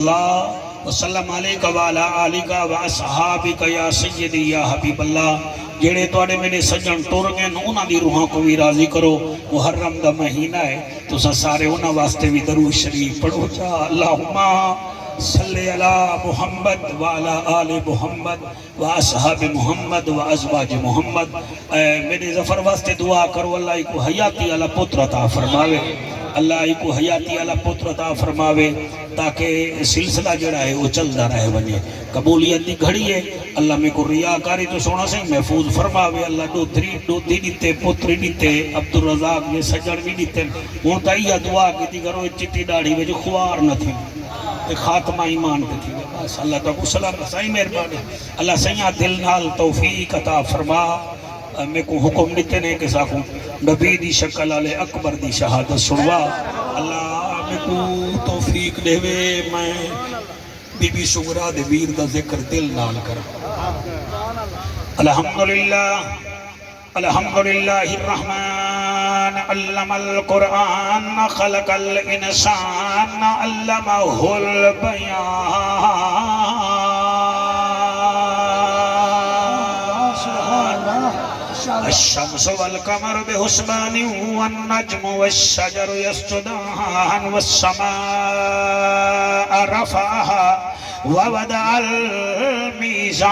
اللہ وسلم علیکہ وعلا آلکہ وصحابکہ یا سیدی یا حبیب اللہ جڑے توڑے میرے سجن ٹور گئے انہاں دی روحاں کو بھی راضی کرو محرم دا مہینہ ہے تو سارے انہاں واسطے بھی درود شریف پڑھو جا اللہم صلی علی محمد وعلا آل محمد واصحاب محمد وازواج محمد میرے ظفر واسطے دعا کرو اللہ کو حیاتی علی پتر عطا فرماوے اللہ کو حیاتی علی پتر عطا فرماوے تاکہ سلسلہ جڑا ہے وہ چلتا رہے بنے قبولیت دی گھڑی ہے اللہ میں کو ریاکاری تو سونا سے محفوظ فرماوے اللہ دو دیتے پتری دیتے عبدالرزاق یہ سجن بھی دیتے ہوں تائیہ دعا کی تھی کرو چٹی ڈاڑھی میں جو خوار نہ تھی خاتمہ ایمان پہ تھی بس اللہ تعالیٰ سلام صحیح مہربانی اللہ سیاں دل نال توفیق عطا فرما میں کو حکم دیتے نے کہ ساکھوں نبی دی شکل علی اکبر دی شہادت سنوا اللہ میں کو توفیق دے وے میں بی بی شغرا دے ویر دا ذکر دل نال کر الحمدللہ الرحمن علم القرآن خلق الانسان علمہ البیان الشمس والقمر بحسبان والنجم والشجر يسجدان والسماء رفعها ووضع الميزان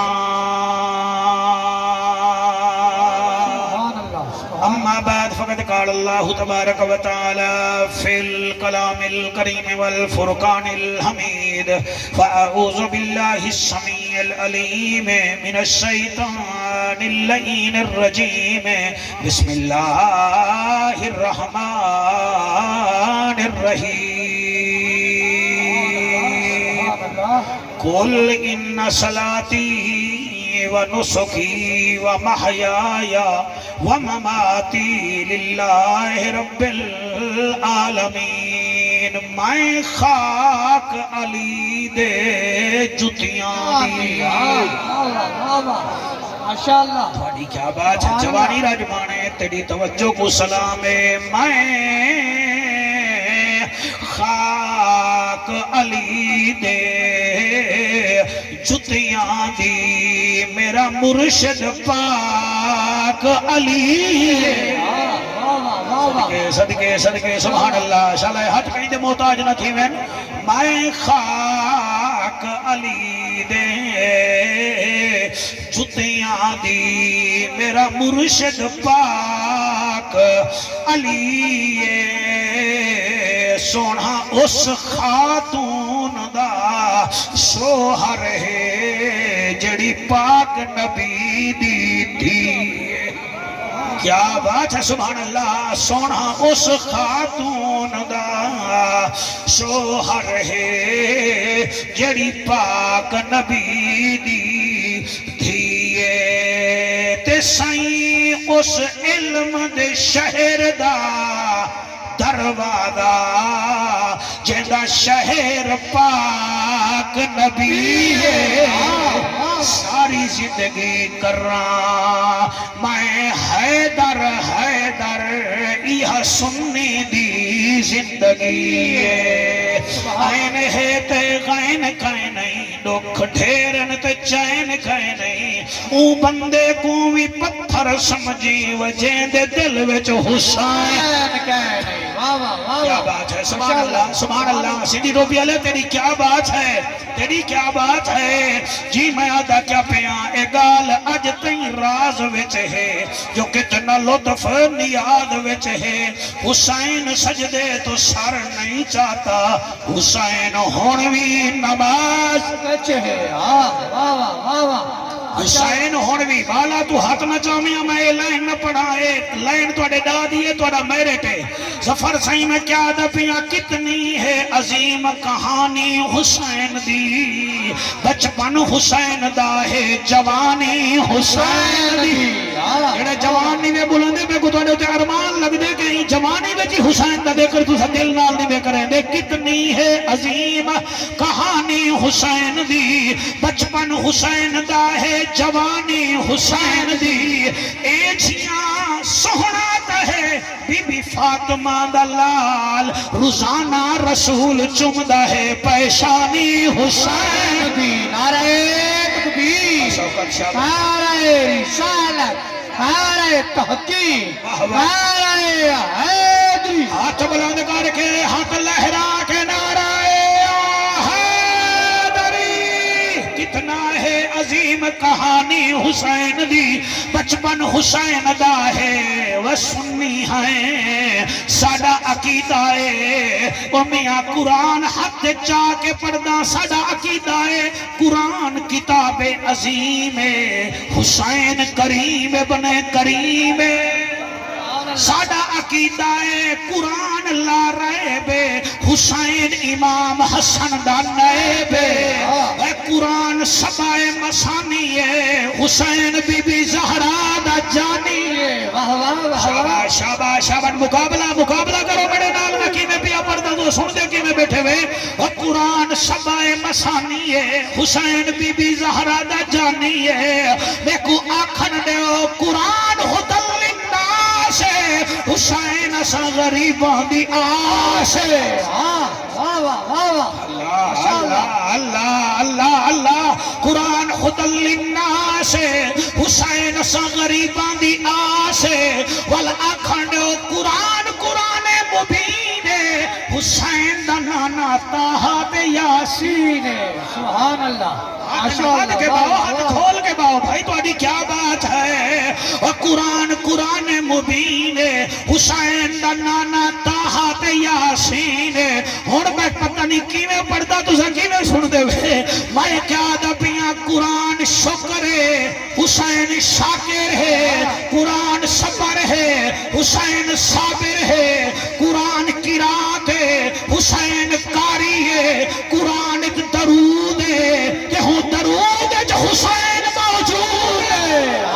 أما بعد فقد قال الله تبارك وتعالى في الكلام الكريم والفرقان الحميد فأعوذ بالله السميع العليم من الشيطان اللعين الرجيم بسم الله الرحمن الرحيم قل إن صلاتي ونسكي ومحياي ومماتي لله رب العالمين میں خاک علی دے جتیاں دی ماشاءاللہ تھوڑی کیا بات ہے جوانی راجمانے تیری توجہ کو سلام ہے میں خاک علی دے جتیاں دی میرا مرشد پاک علی صدقے صدقے سبحان اللہ شالہ ہاتھ کہیں دے محتاج نہ تھی میں خاک علی دے جتیاں دی میرا مرشد پاک علی سونا اس خاتون دا شوہر ہے جڑی پاک نبی دی تھی کیا بات ہے سبحان اللہ سونا اس خاتون دا شوہر ہے جڑی پاک نبی دی دھیے تے سائیں اس علم دے شہر دا دروازہ جیندہ شہر پاک نبی ہے ساری زندگی کر رہا میں حیدر حیدر یہ سنی دی زندگی ہے آئین ہے تے غین کہیں نہیں دکھ ڈھیرن تے چین کہیں نہیں او بندے کو بھی پتھر سمجھی وجہیں دے دل وچ حسین کہیں نہیں کیا بات ہے سبحان اللہ سیدھی روپی علیہ تیری کیا بات ہے تیری کیا بات ہے جی میں آدھا کیا پیاں اے گال اج تین راز وچ ہے جو کتنا لطف نیاد وچ ہے حسین سجدے تو سر نہیں چاہتا حسین ہونوی نماز وچ ہے حسین ہونوی بالا تو ہاتھ نہ چاہمیا میں یہ لائن نہ پڑھا ہے لائن تو اڈے دا دیئے تو اڈا میرے ٹے ظفر صحیح میں کیا دپیاں کتنی ہے عظیم کہانی حسین دی بچپن حسین دا ہے جوانی حسین دی جڑے جوانی میں بلندے میں کو توڑے ارمان لگ دے گئی جوانی میں جی حسین دا دے کر تو سا دل نال دی بے کریں دے کتنی ہے عظیم کہانی حسین دی بچپن حسین دا ہے جوانی حسین دی اے جیاں سہنا دا ہے بی بی فاطمہ دا لال روزانہ رسول چمدا ہے پیشانی حسین دی نعرہ تکبیر، نعرہ رسالت، نعرہ تحقیق، نعرہ حیدری، ہاتھ بلند کر کے ہاتھ لہرا کے نعرہ حیدری کتنا ہے عظیم کہانی حسین دی بچپن حسین دا ہے وہ سنی ہے ساڈا عقیدہ ہے وہ میاں قرآن ہاتھ چا کے پڑھدا ساڈا عقیدہ ہے قرآن کتاب عظیم ہے حسین کریم ابن کریم ساڈا عقیدہ ہے قرآن لا ریب حسین امام حسن دا نیب اے قرآن سبائے مسانی ہے حسین بی بی زہرا دا جانی ہے شاباش شاباش شاباش مقابلہ کرو میرے نال میں کی میں پیا پڑھتا تو سن دے کی میں بیٹھے ہوئے اور قرآن سبائے مسانی ہے حسین بی بی زہرا دا جانی ہے میں کو آکھن دے قرآن ہدل حسین اسا غریباں دی آس اللہ قرآن خدل للناس حسین اسا غریباں دی آس والآکھنڈ قرآن قرآن مبین حسین دا نانا طاہا تے یاسین سبحان اللہ ہاتھ کے باؤ ہاتھ کھول کے باؤ بھائی تو آدھی کیا بات ہے اور قرآن قرآن مبین حسین دا نانا طاہا تے یاسین ہون میں پتہ نہیں کیویں پڑھتا تو سا کیویں سن دے ہوئے میں کیا دا پیاں قرآن شکر ہے حسین شاکر ہے قرآن صبر ہے حسین صابر ہے قرآن قرات ہے حسین قاری ہے قرآن درود ہے کہ ہوں درود جو حسین موجود ہے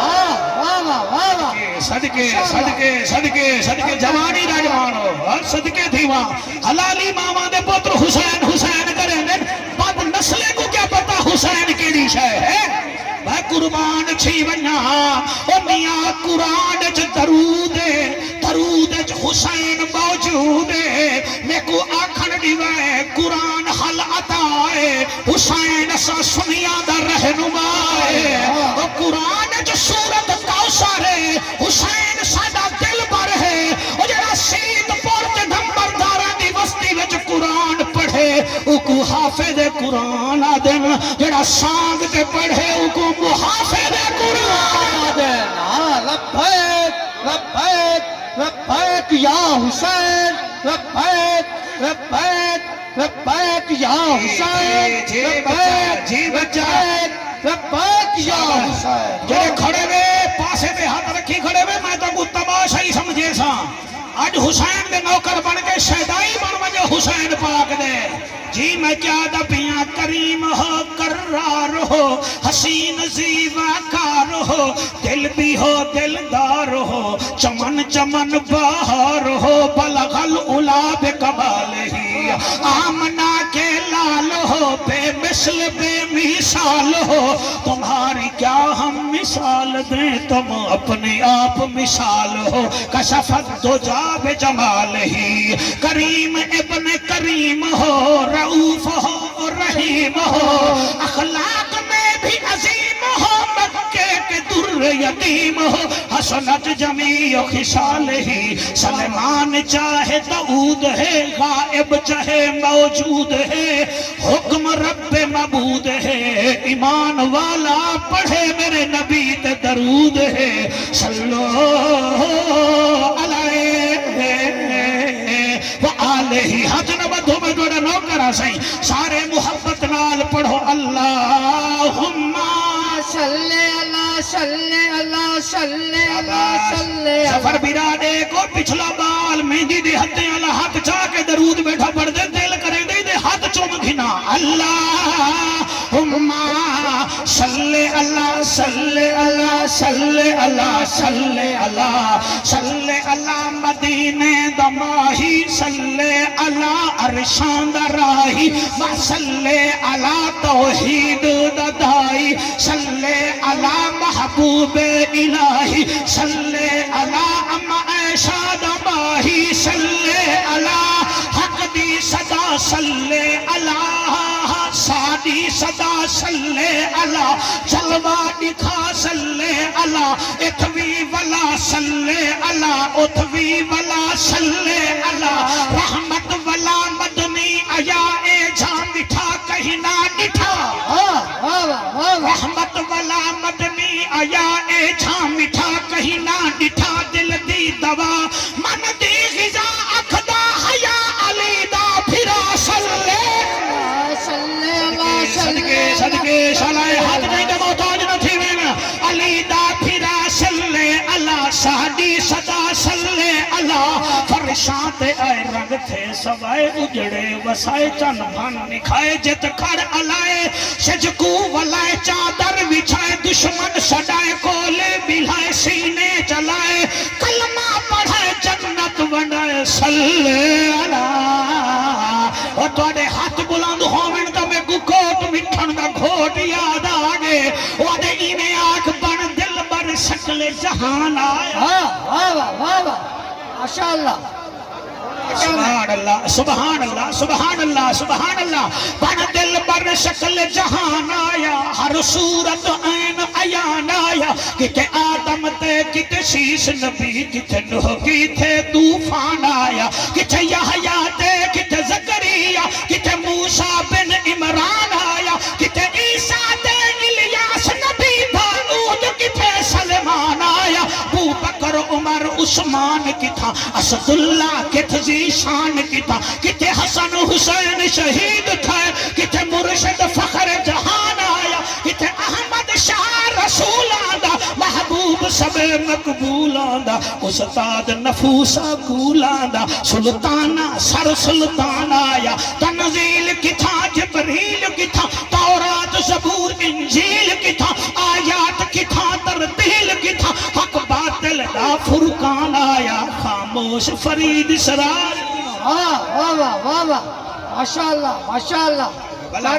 صدقے صدقے صدقے صدقے جوانی راجوان ہو صدقے دیواں حلالی ماما دے پتر حسین حسین کریں دے بعد نسلے کو کیا پتا حسین کی دیشہ ہے میں قربان چھی ونیا او میاں قرآن چ درود درود چ حسین موجود میں کو آکھن دیوے قرآن حل عطا ہے حسین سا سنیا دا رہنما ہے او قرآن چ سورت کوثر ہے حسین ساڈا دل بر ہے او جڑا سید پور تے نمبرداراں دی بستی وچ قرآن پڑھے او کو حافظ قرآن آدن جڑا سانگ تے پڑھے او کو محافظ قرآن آدن لبیک لبیک لبیک یا حسین لبیک لبیک لبیک یا حسین لبیک جی بچہ لبیک یا حسین جڑے کھڑے وے پاسے پہ ہاتھ رکھی کھڑے وے میں تو کو تماشا ہی سمجھے سا آج حسین دے نوکر بن کے شہدائی بن وجہ حسین پاک دے جی میں کیا دا پیاں کریم ہو کرار ہو حسین زیوہ کار ہو دل بھی ہو دلدار ہو چمن چمن بہار ہو بلغل اولا بے کمال ہی آمنہ کے لال ہو بے مثل بے مثال ہو تمہاری کیا ہم مثال دیں تم اپنے آپ مثال ہو کشفت دو جا بے جمال ہی کریم ابن کریم ہو رعوف ہو رحیم ہو اخلاق میں بھی عظیم ہو مکے کے در یتیم ہو حسنت جمیع خصال ہی سلیمان چاہے داؤد ہے غائب چاہے موجود ہے حکم رب معبود ہے ایمان والا پڑھے میرے نبی تے درود ہے صلو علیہ وآلہ ہاتھ نبدھو میں دوڑا نوکرہ سائیں سارے محبت نال پڑھو اللہم صلی اللہ صلی اللہ صلی اللہ صلی اللہ سفر بیرانے کو پچھلا بال مہندی دے ہتھیں اللہ ہاتھ چاہ کے درود بیٹھا پڑھ دے دل کرے دے ہاتھ چوم گھنا اللہ صلی اللہ صلی اللہ صلی اللہ صلی اللہ صلی اللہ مدینے دماہی صلی اللہ عرشان دراہی صلی اللہ توحید ددائی صلی اللہ محبوب الہی صلی اللہ اما عائشہ دماہی صلی اللہ حق دی صدا صلی اللہ سادی صدا صلی اللہ جلوہ دکھا صلی اللہ اتوی ولا صلی اللہ اتوی ولا صلی اللہ رحمت ولا مدنی آیا اے جا مٹھا کہیں نہ نٹھا رحمت ولا مدنی آیا اے جا مٹھا کہیں نہ نٹھا دل دی دوا من دی غذا اکھدا حیا علی دا پھرا صلی صدقے صدقے شالائے ہاتھ نہیں دے محتاج نہ تھی میں علی دا پھرا صلی اللہ سادی صدا صلی اللہ فرشاں تے اے رنگ تھے سوائے اجڑے وسائے چن بھن نکھائے جت کھڑ علائے شجکو ولائے چادر بچھائے دشمن سڈائے کولے بلائے سینے چلائے کلمہ پڑھائے جنت بنائے صلی اللہ اور توڑے ہاتھ بلند ہومن تو میں گھوٹ مٹھن دا گھوٹ یاد آگے وعدے اینے آنکھ بن دل بر شکل جہان آیا ماشاءاللہ سبحان اللہ سبحان اللہ سبحان اللہ سبحان اللہ بن دل بر شکل جہان آیا ہر صورت عین عیان آیا کتے آدم تے کتے شیش نبی کتے نوح کتے طوفان آیا کتے یحییٰ تے کتے زکریا کتے موسیٰ بن عمران آیا کتے عیسیٰ تے الیاس نبی داؤد کتے سلمان آیا ابو بکر عمر عثمان کی تھا اسد اللہ کت ذیشان کی تھا کتے حسن حسین شہید تھا کتے مرشد فخر جہان آیا کتے احمد شاہ رسول آدھا محبوب سب مقبول آدھا استاد نفوسہ گول آدھا سلطانہ سر سلطان آیا تنزیل کی تھا جبریل کی تھا تورات زبور انجیل کی تھا آیات کی تھا ترتیل کی تھا حق باطل دا فرقان آیا خاموش فرید سراج ماشاءاللہ ماشاءاللہ بھلا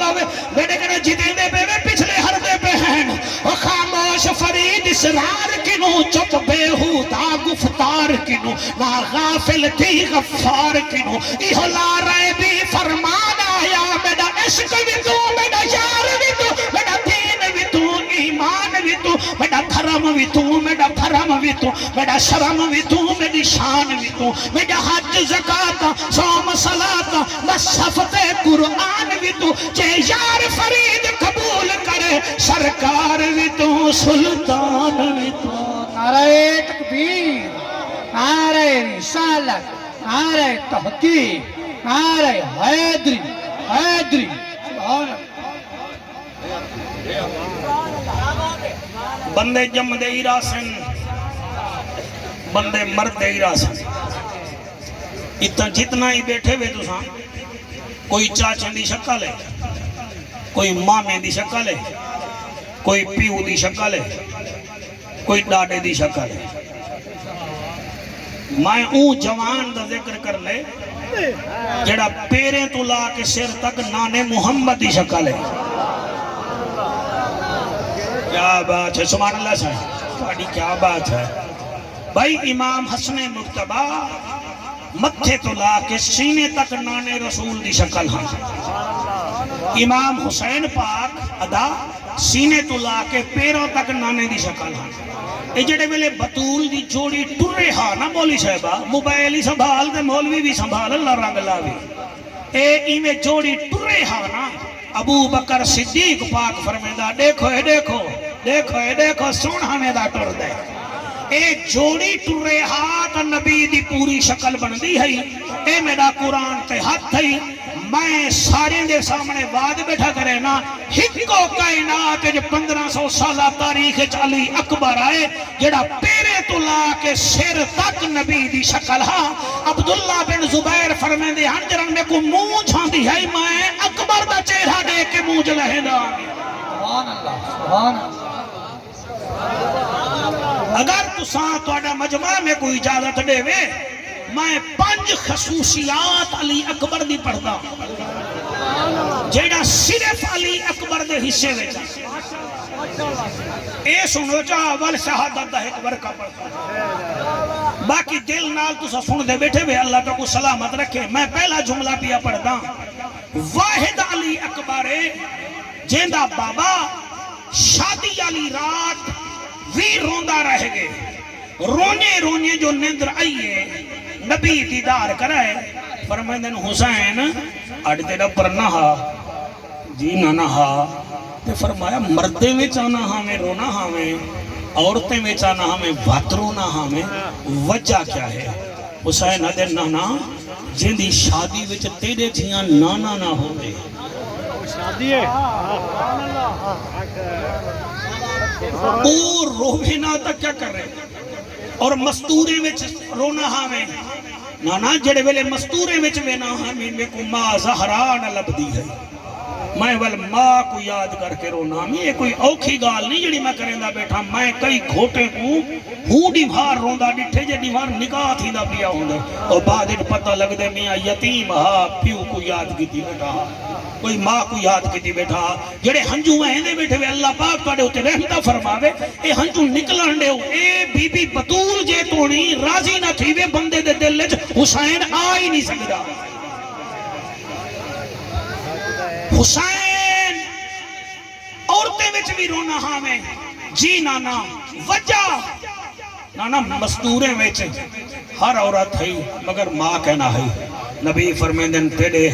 ہوئے میرے کہنے جیتے دے پہ پچھلے ہر دے پہ ہیں وہ خاموش فرید اسرار کنو چپ بےہودہ گفتار کنو نا غافل تھی غفار کنو ایہو لا رہے بھی فرمان آیا میرا عشق بھی تو میرا یار بھی تو میرا دین بھی تو ایمان بھی تو میرا دھرم بھی تو میرا بھرم بھی تو میرا شرم بھی تو میری شان بھی تو میرا حج زکاة صوم صلاة مصحف قرآن بھی تو جے یار فرید قبول کرے سرکار بھی تو سلطان بھی تو نعرہ تکبیر نعرہ رسالت نعرہ تحقیق نعرہ حیدری حیدری سبحان بندے جم دے ہی راسن بندے مرد دے ہی راسن اتنا جتنا ہی بیٹھے ہوئے تو ساں کوئی چاچن دی شکل ہے کوئی مامے دی شکل ہے کوئی پیو دی شکل ہے کوئی ڈاڈے دی شکل ہے میں اون جوان دا ذکر کر لے جڑا پیریں تو لا کے سر تک نانے محمد دی شکل ہے کیا بات ہے سبحان اللہ صاحب کیا بات ہے بھائی امام حسن مجتبی متھے تو لا کے سینے تک نانے رسول دی شکل ہاں امام حسین پاک ادا سینے تو لا کے پیروں تک نانے دی شکل ہاں اے جڑے ویلے بطول دی جوڑی ٹرے ہاں نا مولی صاحبہ موبائل ہی سنبھال دے مولوی بھی سنبھال اللہ رنگ لاوی اے ایمیں جوڑی ٹرے ہاں نا ابو بکر صدیق پاک فرمیدہ دیکھو سونہانے دا ٹر دے اے جوڑی ٹرے ہاتھ نبی دی پوری شکل بن دی ہے اے میرا قرآن تے ہاتھ ہے میں سارے دے سامنے وعد بیٹھا کرے نا ہکو کائنات جو 1500 سالہ تاریخ علی اکبر آئے جڑا پیرے تو لا کے سر تک نبی دی شکل ہاں عبداللہ بن زبیر فرمین دے ہنجرن میں کو منہ چھان دی ہے میں اکبر دا چہرہ دے کے تساں تہاڈا مجمع میں کوئی اجازت دے وے میں 5 خصوصیات علی اکبر دی پڑھدا جیڑا صرف علی اکبر دے حصے وچ اے سنو جا اول شہادت دا ایک ورقہ پڑھتا باقی دل نال تساں سن دے بیٹھے وے اللہ تو کو سلامت رکھے میں پہلا جملہ پیا پڑھدا واحد علی اکبر جیندا بابا شادی علی رات وی روندا رہ گئے رونے رونے جو نیندر آئیے نبی دیدار کرائے فرمائدن حسین اڑ تیرا پر نہا جی نہ نہا تے فرمایا مردے میں چانا ہمیں رونا ہمیں عورتیں میں چانا ہمیں وات رونا ہمیں وجہ کیا ہے حسین ادھے نانا جن دی شادی وچ تیرے جیاں نانا نہ ہوئے شادی ہے اور روحے نہ تک کیا کر رہے اور مستورے وچ رونا ہمیں نانا جڑے ویلے مستورے وچ وینا ہمیں میں کو ماں زہرا نہ لبدی ہے میں ول ماں کو یاد کر کے رونا میں یہ کوئی اوکھی گال نہیں جڑی میں کریں دا بیٹھا میں کئی گھوٹے کو ہوں ڈیوار روندا ڈٹھے جے ڈیوار نکاح تھی دا پیا ہوں دے اور بعد ان پتہ لگ دے میاں یتیم ہاں پیو کو یاد کی تھی بیٹھا کوئی ماں کو یاد کی تھی بیٹھا جڑے ہنجو ہیں دے بیٹھے وے اللہ پاک توڑے ہوتے رحمتہ فرماوے اے ہنجو نکلن دے ہو اے بی بی بطول جے توڑی راضی نہ تھی وے بندے دے دل لچ حسین آئی نہیں سکتا حسین عورتیں وچ بھی رونا ہمیں جی نانا وجہ نانا مستورے وچ ہر عورت ہے مگر ماں کہنا ہے نبی فرمیندن تیرے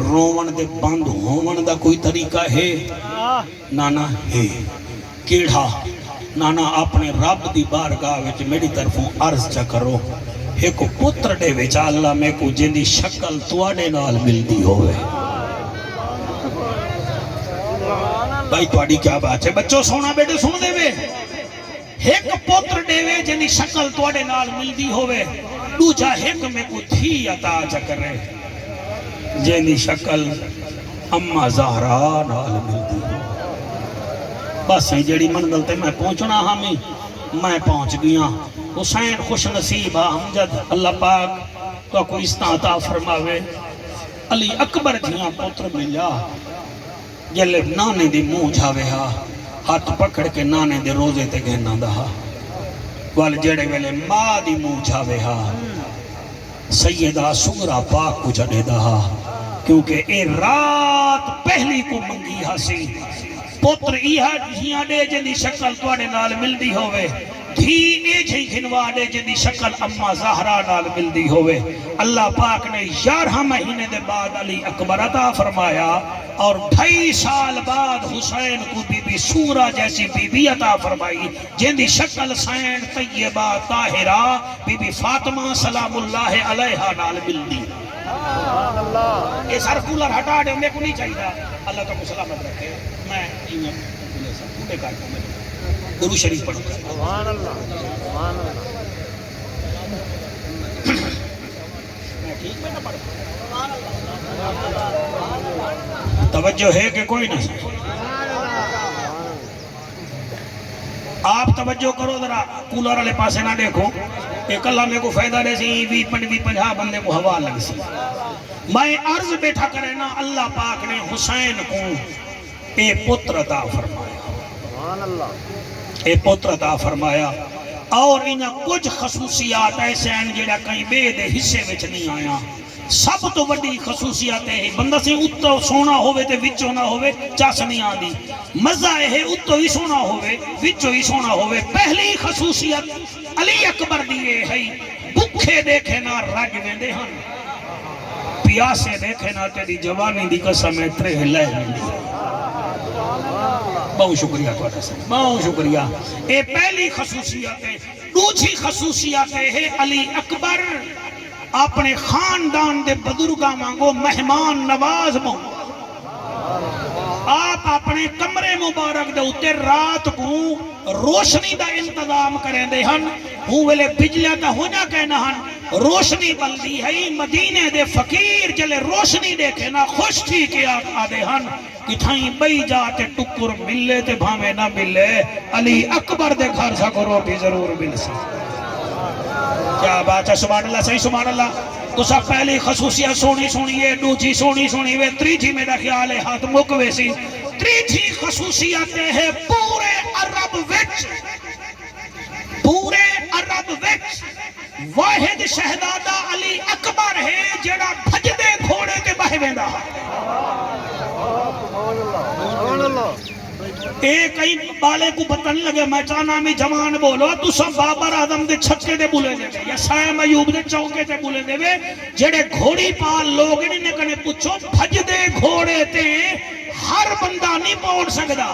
روون دے بند ہون دا کوئی طریقہ ہے نانا ہے کیڑا نانا اپنے رب دی بارگاہ وچ میری طرفوں عرض چا کرو ایک پتر دے وچ اللہ میں کو جن دی شکل تواڈے نال ملدی ہوئے بھائی تواڈی کیا بات ہے بچوں سونا بیٹے سن دے وے ایک پتر دے وے جن دی شکل تواڈے نال ملدی ہوئے دوجا ایک میں کو تھی عطا چا کرے جن دی شکل اما زہرا نال ملدی بس جیڑی منزل تے میں پہنچنا ہمیں میں پہنچ گیا حسین خوش نصیب امجد اللہ پاک تو کوئی استعطا فرماوے علی اکبر جیاں پتر ملیا جلے نانے دی منہ جاوے ہا ہاتھ پکڑ کے نانے دے روزے تے گہنا دہا وال جڑے ویلے ماں دی منہ جاوے ہا سیدہ سغرا پاک کو جڑے دہا کیونکہ اے رات پہلی کو منگی ہا سی پتر ایہا جیاں دے جن دی شکل توڑے نال ملدی ہوئے دھی اے جھئی گھنوا دے جن دی شکل اما زہرا نال ملدی ہوئے اللہ پاک نے 11 مہینے دے بعد علی اکبر عطا فرمایا اور 2.5 سال بعد حسین کو بی بی سورہ جیسی بی بی عطا فرمائی جن دی شکل سین طیبہ طاہرہ بی بی فاطمہ سلام اللہ علیہ نال ملدی یہ سر کولر ہٹا دے میں کو نہیں چاہیے اللہ کا سلامت رکھے میں درود شریف پڑھوں سبحان اللہ سبحان اللہ توجہ ہے کہ کوئی نہیں آپ توجہ کرو ذرا کولر والے پاسے نہ دیکھو ایک اللہ میں کو فائدہ دے سی 20-50 بندے کو ہوا لگ سی میں عرض بیٹھا کرے نا اللہ پاک نے حسین کو اے پتر عطا فرمایا سبحان اللہ اے پتر عطا فرمایا اور انہاں کچھ خصوصیات ایسے ہیں جڑا کہیں بے دے حصے وچ نہیں آیا سب تو بڑی خصوصیات ہے بندہ سے اتو سونا ہوئے تے وچوں نہ ہوئے چاس نہیں آندی مزہ ہے اتو ہی سونا ہوئے وچوں ہی سونا ہوئے پہلی خصوصیت علی اکبر دیئے ہے بکھے دیکھے نہ رج ویندے ہن پیاسے دیکھے نہ تیری جوانی دی قسم ہے ترے لے ملی بہت شکریہ بہت شکریہ اے پہلی خصوصیت ہے دوسری خصوصیت ہے علی اکبر اپنے خاندان دے بزرگاں مانگو مہمان نواز مانگو آپ اپنے کمرے مبارک دے اتے رات کو روشنی دا انتظام کریں دے ہن ہوں ویلے بجلیاں تا ہونا کہنا ہن روشنی بلدی ہے مدینے دے فقیر جلے روشنی دیکھے نا خوش تھی کہ آدھے ہن کتھائیں بئی جاتے ٹکر ملے تے بھامے نہ ملے علی اکبر دے گھر سا کو روٹی ضرور مل سی کیا بات ہے سبحان اللہ صحیح سبحان اللہ تو سب پہلی خصوصیت سونی سونیے دوجی سونی سونی وے تریجی میرا خیال ہے ہاتھ مکوے سی تریجی خصوصیت ہے پورے عرب وچ واحد شہزادہ علی اکبر ہے جڑا بھجدے گھوڑے تے بہ ویندا سبحان اللہ ایک کئی بالے کو بتن لگے میں چاہنا میں جوان بولو تو سب بابر آدم دے چھکے دے بولے دے یا سائم ایوب دے چوکے تے بولے دے جڑے گھوڑی پال لوگ نے کنے پوچھو بھجدے گھوڑے تے ہر بندہ نہیں پہنچ سکدا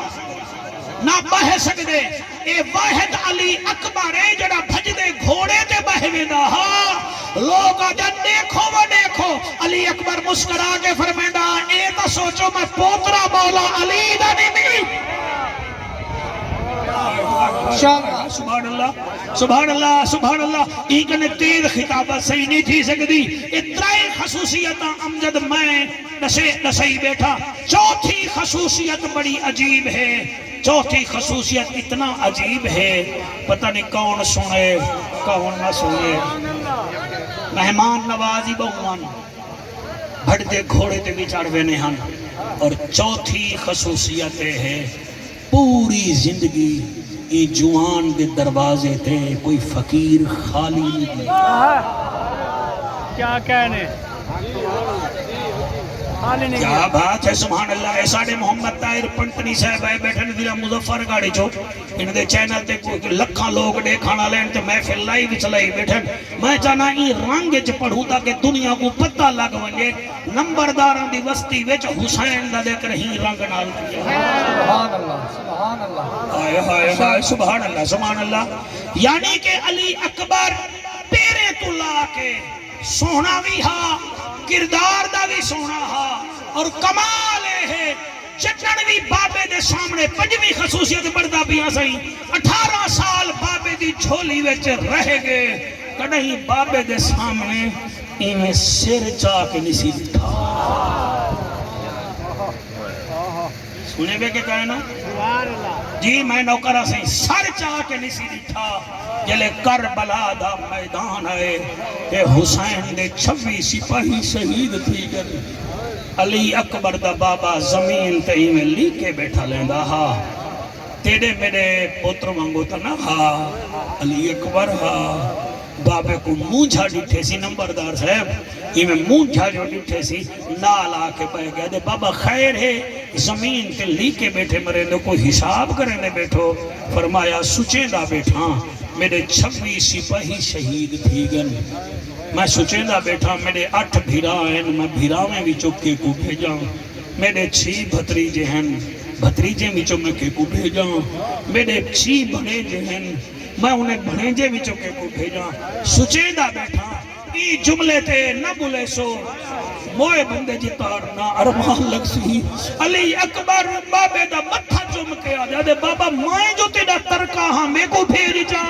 نہ بہ سکدے اے واحد علی اکبر ہے جڑا بھجدے گھوڑے تے بہ ویندا ہاں لوگ جن دیکھو وہ دیکھو علی اکبر مسکرا کے فرمائندا اے تا سوچو میں پوترا مولا علی دا نہیں سبحان اللہ سبحان اللہ سبحان اللہ ایکنے تیز خطابت صحیح نہیں تھی سکتی اترائی خصوصیتاں امجد میں نسائی بیٹھا چوتھی خصوصیت بڑی عجیب ہے چوتھی خصوصیت اتنا عجیب ہے پتہ نہیں کون سنے کون نہ سنے مہمان نوازی بہوان بھڑتے گھوڑے تے بھی چڑھوے نے ہن اور چوتھی خصوصیت ہے پوری زندگی یہ جوان دے دروازے تے کوئی فقیر خالی نہیں کیا کہنے کیا بات ہے سبحان اللہ ایساڑے محمد طاہر پنٹنی صاحب آئے بیٹھنے دلہ مظفر گاڑی چو ان دے چینل تے لکھاں لوگ دیکھانا لین تے محفل لائیو چلائی بیٹھن میں چاہنا ای رنگ چ پڑھوں تاکہ دنیا کو پتہ لگ ونجے نمبرداراں دی وسطی وچ حسین دا دیکھ رہی رنگ نال سبحان اللہ سبحان اللہ ہائے ہائے ہائے سبحان اللہ سبحان اللہ یعنی کہ علی اکبر پیرے تو لا کے سونا بھی ہاں کردار دا بھی سونا ہا اور کمال ہے چچڑوی بابے دے سامنے پنجویں خصوصیت بڑھدا بھی آسائی 18 سال بابے دی جھولی وچ رہ گئے کڑہیں بابے دے سامنے ایمیں سر چاہ کے نسی تھا سنے بے کے کہنا جی میں نوکرہ سے سر چاہ کے نسی تھا جلے کربلا دا میدان ہے کہ حسین دے 26 سپاہی شہید تھی گر علی اکبر دا بابا زمین تے میں لی کے بیٹھا لیندہ ہا تیرے میرے پتر مانگو تا نا ہا علی اکبر ہا بابے کو منہ جھا ڈٹھے سی نمبردار صاحب یہ میں منہ جھا جو ڈٹھے سی نال آ کے پہ گیا دے بابا خیر ہے زمین تے لی کے بیٹھے مرے دو کوئی حساب کرنے بیٹھو فرمایا سچیں دا بیٹھا میرے 26 سپاہی شہید تھی گن میں سچیں دا بیٹھا میرے 8 بھیرا ہیں میں بھیرا میں بھی چکے کو بھیجا میرے 6 بھتریجے ہیں بھتریجے بھی چکے کو بھیجا میرے 6 بھنیجے ہیں میں انہیں بھنیجے بھی چکے کو بھیجا سچیں دا بیٹھا ای جملے تے نہ بولے سو موئے بندے جتار نہ ارمان لگ سی علی اکبر بابے دا متھا چم کے آ جا دے بابا مائیں جو تیرا ترکا ہاں میں کو بھیج جا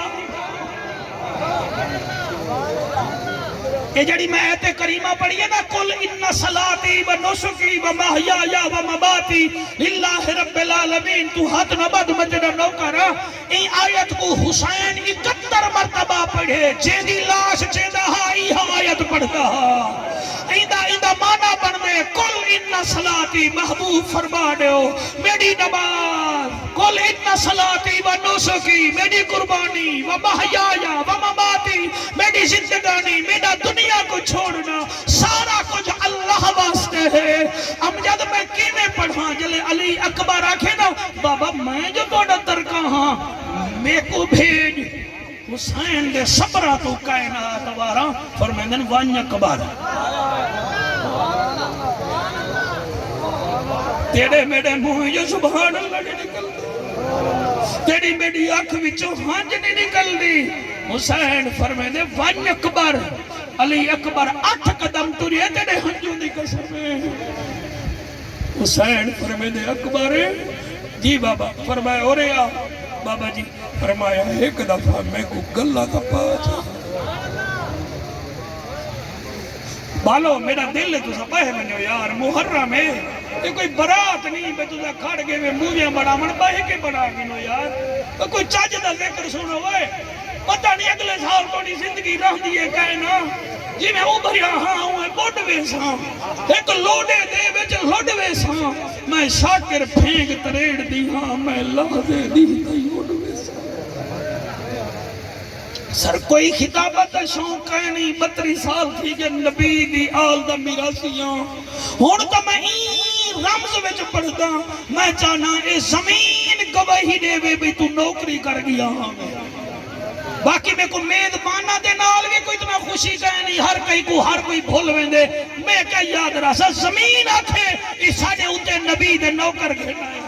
یہ جڑی میں آیت کریمہ پڑھئے نا کل ان صلاتی و نسکی و محیایا و مباتی للہ رب العالمین تو حد نبد مجد نوکرہ این آیت کو حسین 71 مرتبہ پڑھے جیدی لاش جیدہ ہائی ہاں آیت پڑھتا ہاں ایندہ مانا بننے کل ان صلاتی محبوب فرما دیو میری نماز کل ان صلاتی و نسکی میری قربانی و محیایا و مباتی میری زندگانی میرا دنیا کو چھوڑنا سارا کچھ اللہ واسطے ہے امجد میں کینے پڑھا جلے علی اکبر آکھے نا بابا میں جو توڑا ترکا ہاں میں کو بھیج حسین دے صبرہ تو کائنات وارا فرمیندن وانیا کبار تیرے میرے منہ جو سبحان اللہ نے نکل دی تیری میری آنکھ وچوں ہانج نہیں نکل دی حسین فرمیندے وانیا کبار علی اکبر 8 قدم تریے تیرے ہنجوں دی قسم ہے حسین فرمے دے اکبر جی بابا فرمایا اور آ بابا جی فرمایا ایک دفعہ میں کو گلہ کا پاچا بالو میرا دل ہے تُسا پہے بنیو یار محرم ہے یہ کوئی برات نہیں بے تُسا کھڑ گئے میں موویاں بڑا من پہے کے بڑا گنو یار کوئی چاچ دا ذکر سنو ہوئے پتہ نہیں اگلے سال کوئی زندگی رہ دیئے کہنا جی میں اوبھریا ہاں ہوئے بوڑوے ساں ایک لوڑے دے بچ لوڑوے ساں میں شاکر پھینگ تریڑ دی ہاں میں لازے دی تھی اوڑوے ساں سر کوئی خطابت شوق ہے نہیں 32 سال تھی کہ نبی دی آل دا میراسیاں ہون تو میں رمز وچ پڑھتا میں چاہنا اے زمین گواہی دے وے بھی تو نوکری کر گیا ہاں باقی میں کو میدمانہ دے نال بھی کوئی تمہیں خوشی کہے نہیں ہر کوئی بھول ویندے میں کیا یاد رہا سا زمین آکھے اس ساڑے ہوتے نبی دے نوکر گھڑنا ہے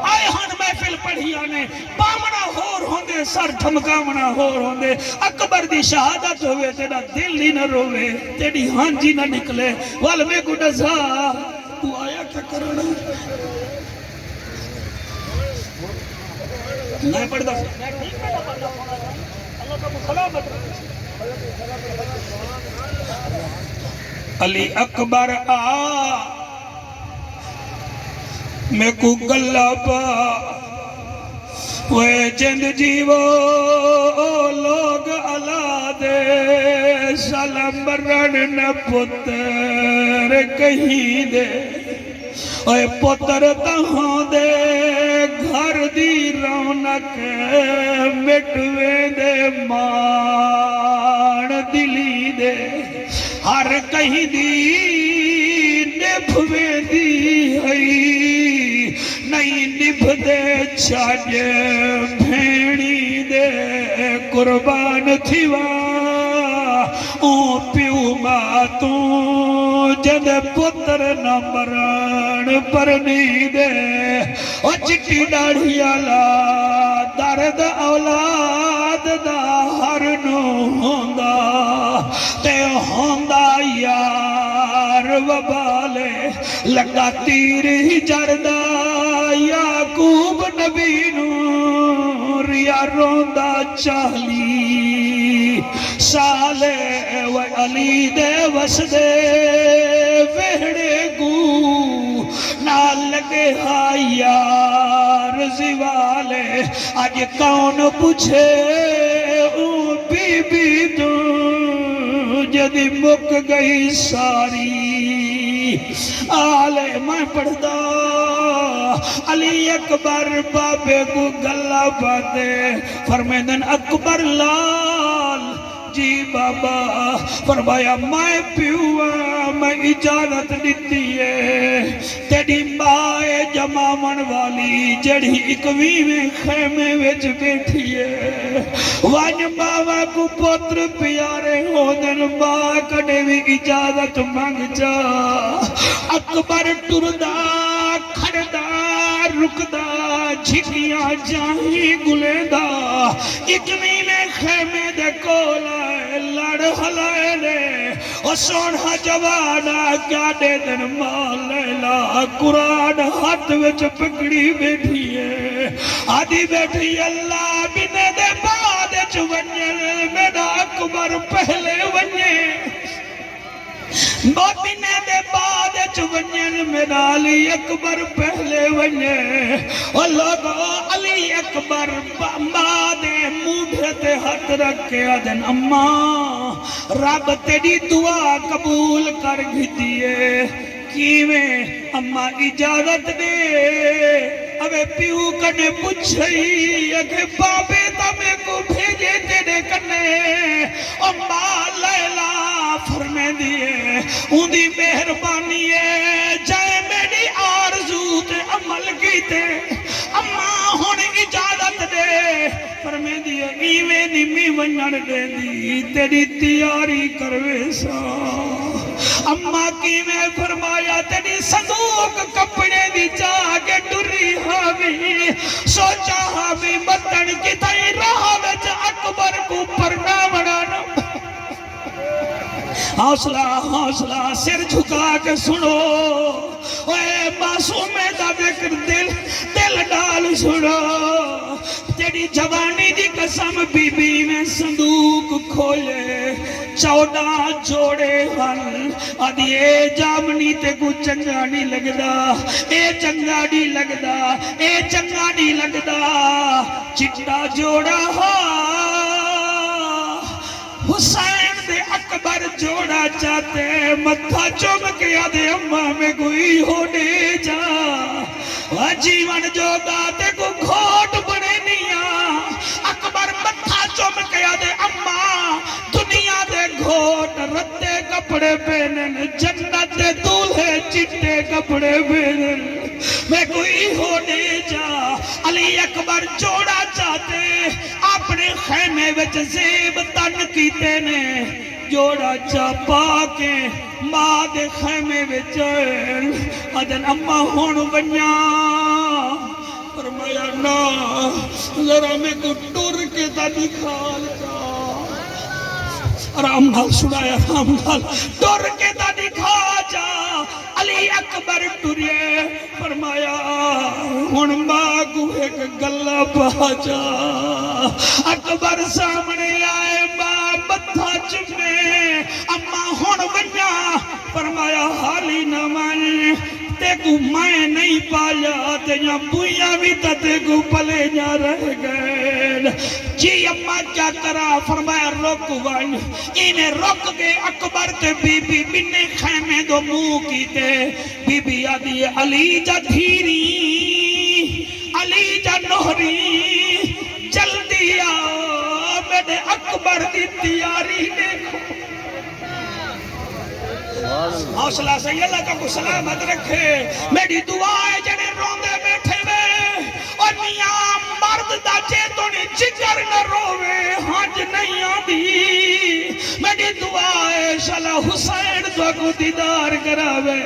آئے ہن محفل پڑھی آنے پامنا ہور ہوندے سر ٹھمکامنا ہور ہوندے اکبر دی شہادت ہوئے تیرا دل ہی نہ روے تیری ہانجی نہ نکلے وال میں کو ڈزا تو آیا کیا کرنا میں پڑھتا علی اکبر میں کو گلہ پا وے جند جیو لوگ علا دے سلام برن نہ پتر کہیں دے اے پتر تہاں دے گھر دی رونق مٹوے دے مان دلی دے ہر کہیں دی نبھوے دی ہے نہیں نبھ دے چھاج بھیڑی دے قربان تھیوا او پیو ماتوں جد پتر نہ مران پرنی دے او چٹی ڈاڑھی آلا درد اولاد دا ہر نو ہوندہ تے ہوندہ یار وبالے لگا تیر ہی جردہ یعقوب نبی نور یا روندہ چالی سالے و علی دے وسدے وہڑے گو نہ لگے ہاں یار زوالے آج کون پوچھے او بی بی تو جدی مک گئی ساری آلے میں پڑھدا علی اکبر بابے کو گلہ باتے فرمیدن اکبر لال جی بابا فرمایا میں پیوا میں اجازت دیتی ہے تیری مائے جمامن والی جڑی اکوی میں خیمے وچ بیٹھی ہے وان بابا کو پتر پیارے ہو دن ماں کڑے بھی اجازت مانگ جا اکبر ٹردہ کھڑدہ رکدہ جھکیاں جاہیں گلیدہ اکوی میں خیمے دے کولا لڑ ہلائے لے اور سونہ جوانا کیا دے دن مال لیلا قرآن ہاتھ وچ پکڑی بیٹھی ہے آدھی بیٹھی اللہ بنے دے بعد چونجل میرا اکبر پہلے ونجے بابینے دے بعد چونجل میرا علی اکبر پہلے ونجے اور لوگو علی اکبر ماں دے موڈھے تے ہاتھ رکھے آدن اماں رب تیری دعا قبول کر گھتیے کیویں اماں اجازت دے اوے پیو کنے پوچھئی اگے بابے تمہیں کو بھیجے تیرے کنے اماں لیلا فرمے دیئے اندھی مہربانی ہے جائے میری آرزو تے عمل کیتے اماں ہونے اجازت دے فرمے دیئے ایویں نمی ونجن دے دی تیری تیاری کروے سا اماں کی میں فرمایا تیری صندوق کپڑے دی جاگے ڈری ہاوی سوچا ہاوی مطن کی تائی رہا وچ اکبر کو پرنا بڑانا حوصلہ حوصلہ سر جھکا کے سنو اے معصومے دا ذکر دل ڈال سنو تیری جوانی دی قسم بی بی میں صندوق کھولے 14 جوڑے ہن آدھی اے جامنی تے کو چنگا نہیں لگدا اے چنگا نہیں لگدا اے چنگا نہیں لگدا چٹا جوڑا ہو حسین دے اکبر جوڑا چاہتے متھا چوم کے آدھے اماں میں کوئی ہونے جا جیون جو گاتے کو گھوٹ بڑے نیا اکبر متھا چوم کے آدھے اماں دنیا دے گھوٹ رتے کپڑے پہنن جنت دے دولہے چٹے کپڑے پہنن میں کوئی ہونے جا علی اکبر جوڑا چاہتے اپنے خیمے وچ زیب تن کیتے نے جوڑا چاپا کے ماں دے خیمے وچ ادن اماں ہون ونیا فرمایا نا ذرا میں کو ٹر کے تا دکھال جا آرام نال سنایا آرام نال ٹر کے تا دکھا جا علی اکبر ٹرے فرمایا ہن ماں کو ایک گلا پا جا اکبر سامنے آئے ماں متھا چمے اماں ہن ونیا فرمایا حالی نہ من تے کو میں نہیں پایا تے یا بویا بھی تے کو پلے جا رہ گئے جی اماں کیا کرا فرمایا رک ون انہیں رک کے اکبر تے بی بی بنے خیمے دو منہ کیتے بی بی آدھی علی جا دھیری علی جا نہری جلدی آ میرے اکبر دی تیاری دیکھو حوصلہ سے اللہ کا کو سلامت رکھے میری دعا ہے جنہیں روندے بیٹھے وے اور میاں مرد دا چیتونی جگر نہ روے ہنج نہیں آدھی میری دعا ہے شالا حسین تو کو دیدار کراوے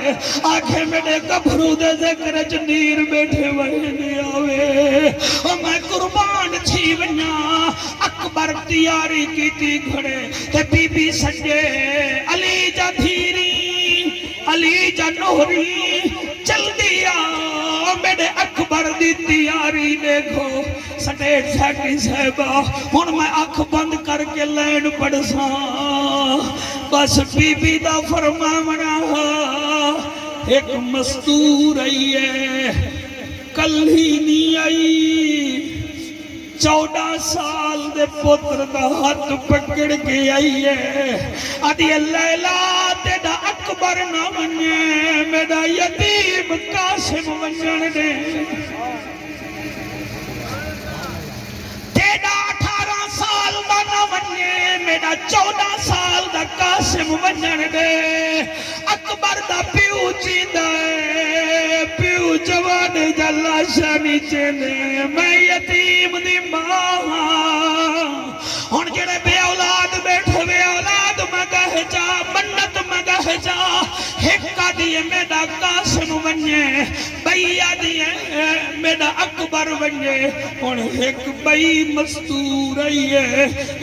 آنکھیں میرے گبھرو دے ذکر جنیر بیٹھے وہنے آوے اور میں قربان چھí ونیا اکبر تیاری کی تھی گھڑے تے بی بی سجے علی جا دھیری علی جا نہری جلدی آ میرے اکبر دی تیاری دیکھو سٹیٹ سیٹی صاحبہ ہن میں آنکھ بند کر کے لین پڑسا بس بی بی دا فرماونا ایک مستور آئی ہے کل ہی نہیں آئی 14 سال دے پتر دا ہاتھ پکڑ کے آئی ہے آدھی لیلا تیڑا اکبر نہ ونجے میرا یتیم قاسم ونجن دے تیڑا 18 سال دا نہ ونجے میرا 14 سال دا قاسم ونجن دے اکبر دا پیو جیندہ ہے پیو جوان جلا شانی چینے میں یتیم دی ماں ہون جڑے بے اولاد بیٹھے بے اولاد مگہ جا منت مگہ جا ہکا دیئے میرا قاسم ونجے بھئیا دیئے میرا اکبر ونجے ہون ہک بھئی مستور آئیے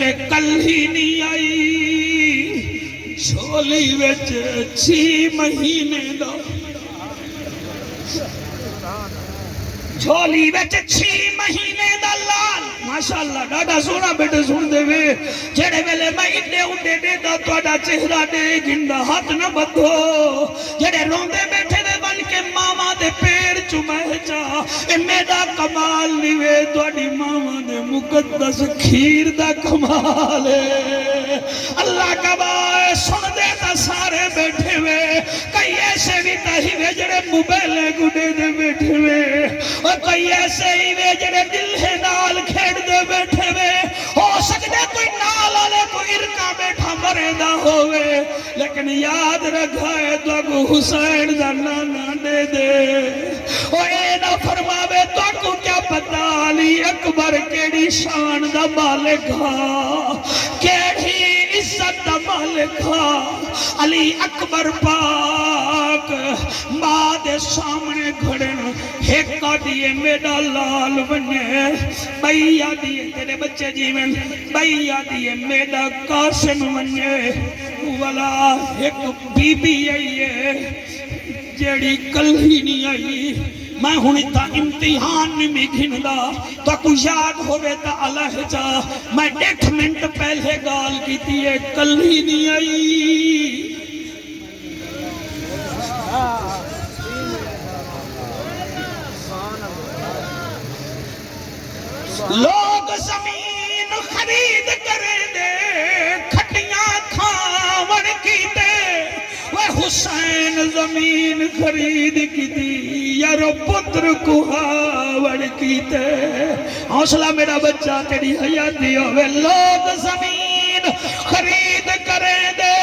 ایک کل ہی نہیں آئی جھولی وچ 6 مہینے دا جھولی وچ 6 مہینے دا لال ماشاءاللہ ڈاڈا سونا بیٹے سن دے وے جڑے ویلے میں اڈے اڈے دے دا توڑا چہرہ دے گنڈا ہاتھ نہ بدھو جڑے روندے بیٹھے دے بن کے ماما دے پیر چمہ جا اے میرا کمال نیوے توڑی ماما دے مقدس کھیر دا کمال ہے اللہ کا بائے سن دے تا سارے بیٹھے وے کئی ایسے بھی تاہی وے جڑے موبیلے گھڑے دے بیٹھے وے اور کئی ایسے ہی وے جڑے دل ہے نال کھیڑ دے بیٹھے وے ہو سکتے کوئی نال آلے کوئی ارکا بیٹھا مرے دا ہوئے لیکن یاد رکھائے تو کو حسین دا نانا دے دے او اے نہ فرماوے تو کو کیا پتا علی اکبر کیڑی شان دا مالک ہا کیڑی عزت دا مالک ہا علی اکبر پاک ماں دے سامنے کھڑن ہیکا دیئے میرا لال بنے بھئیا دیئے تیرے بچے جیون بھئیا دیئے میرا قاسم بنے والا ایک بی بی آئیے جیڑی کلی نہیں آئی میں ہوں تا امتحان نہیں گھندا تو کو یاد ہوئے تا اللہ جا میں 1 منٹ پہلے گال کی تھی کلی نہیں آئی لوگ زمین خرید کریں دے کھٹیاں کھاون کیتے وہ حسین زمین خرید کی دی یارو پتر کہاون کیتے حوصلہ میرا بچہ تیری حیاتی ہوئے لوگ زمین خرید کریں دے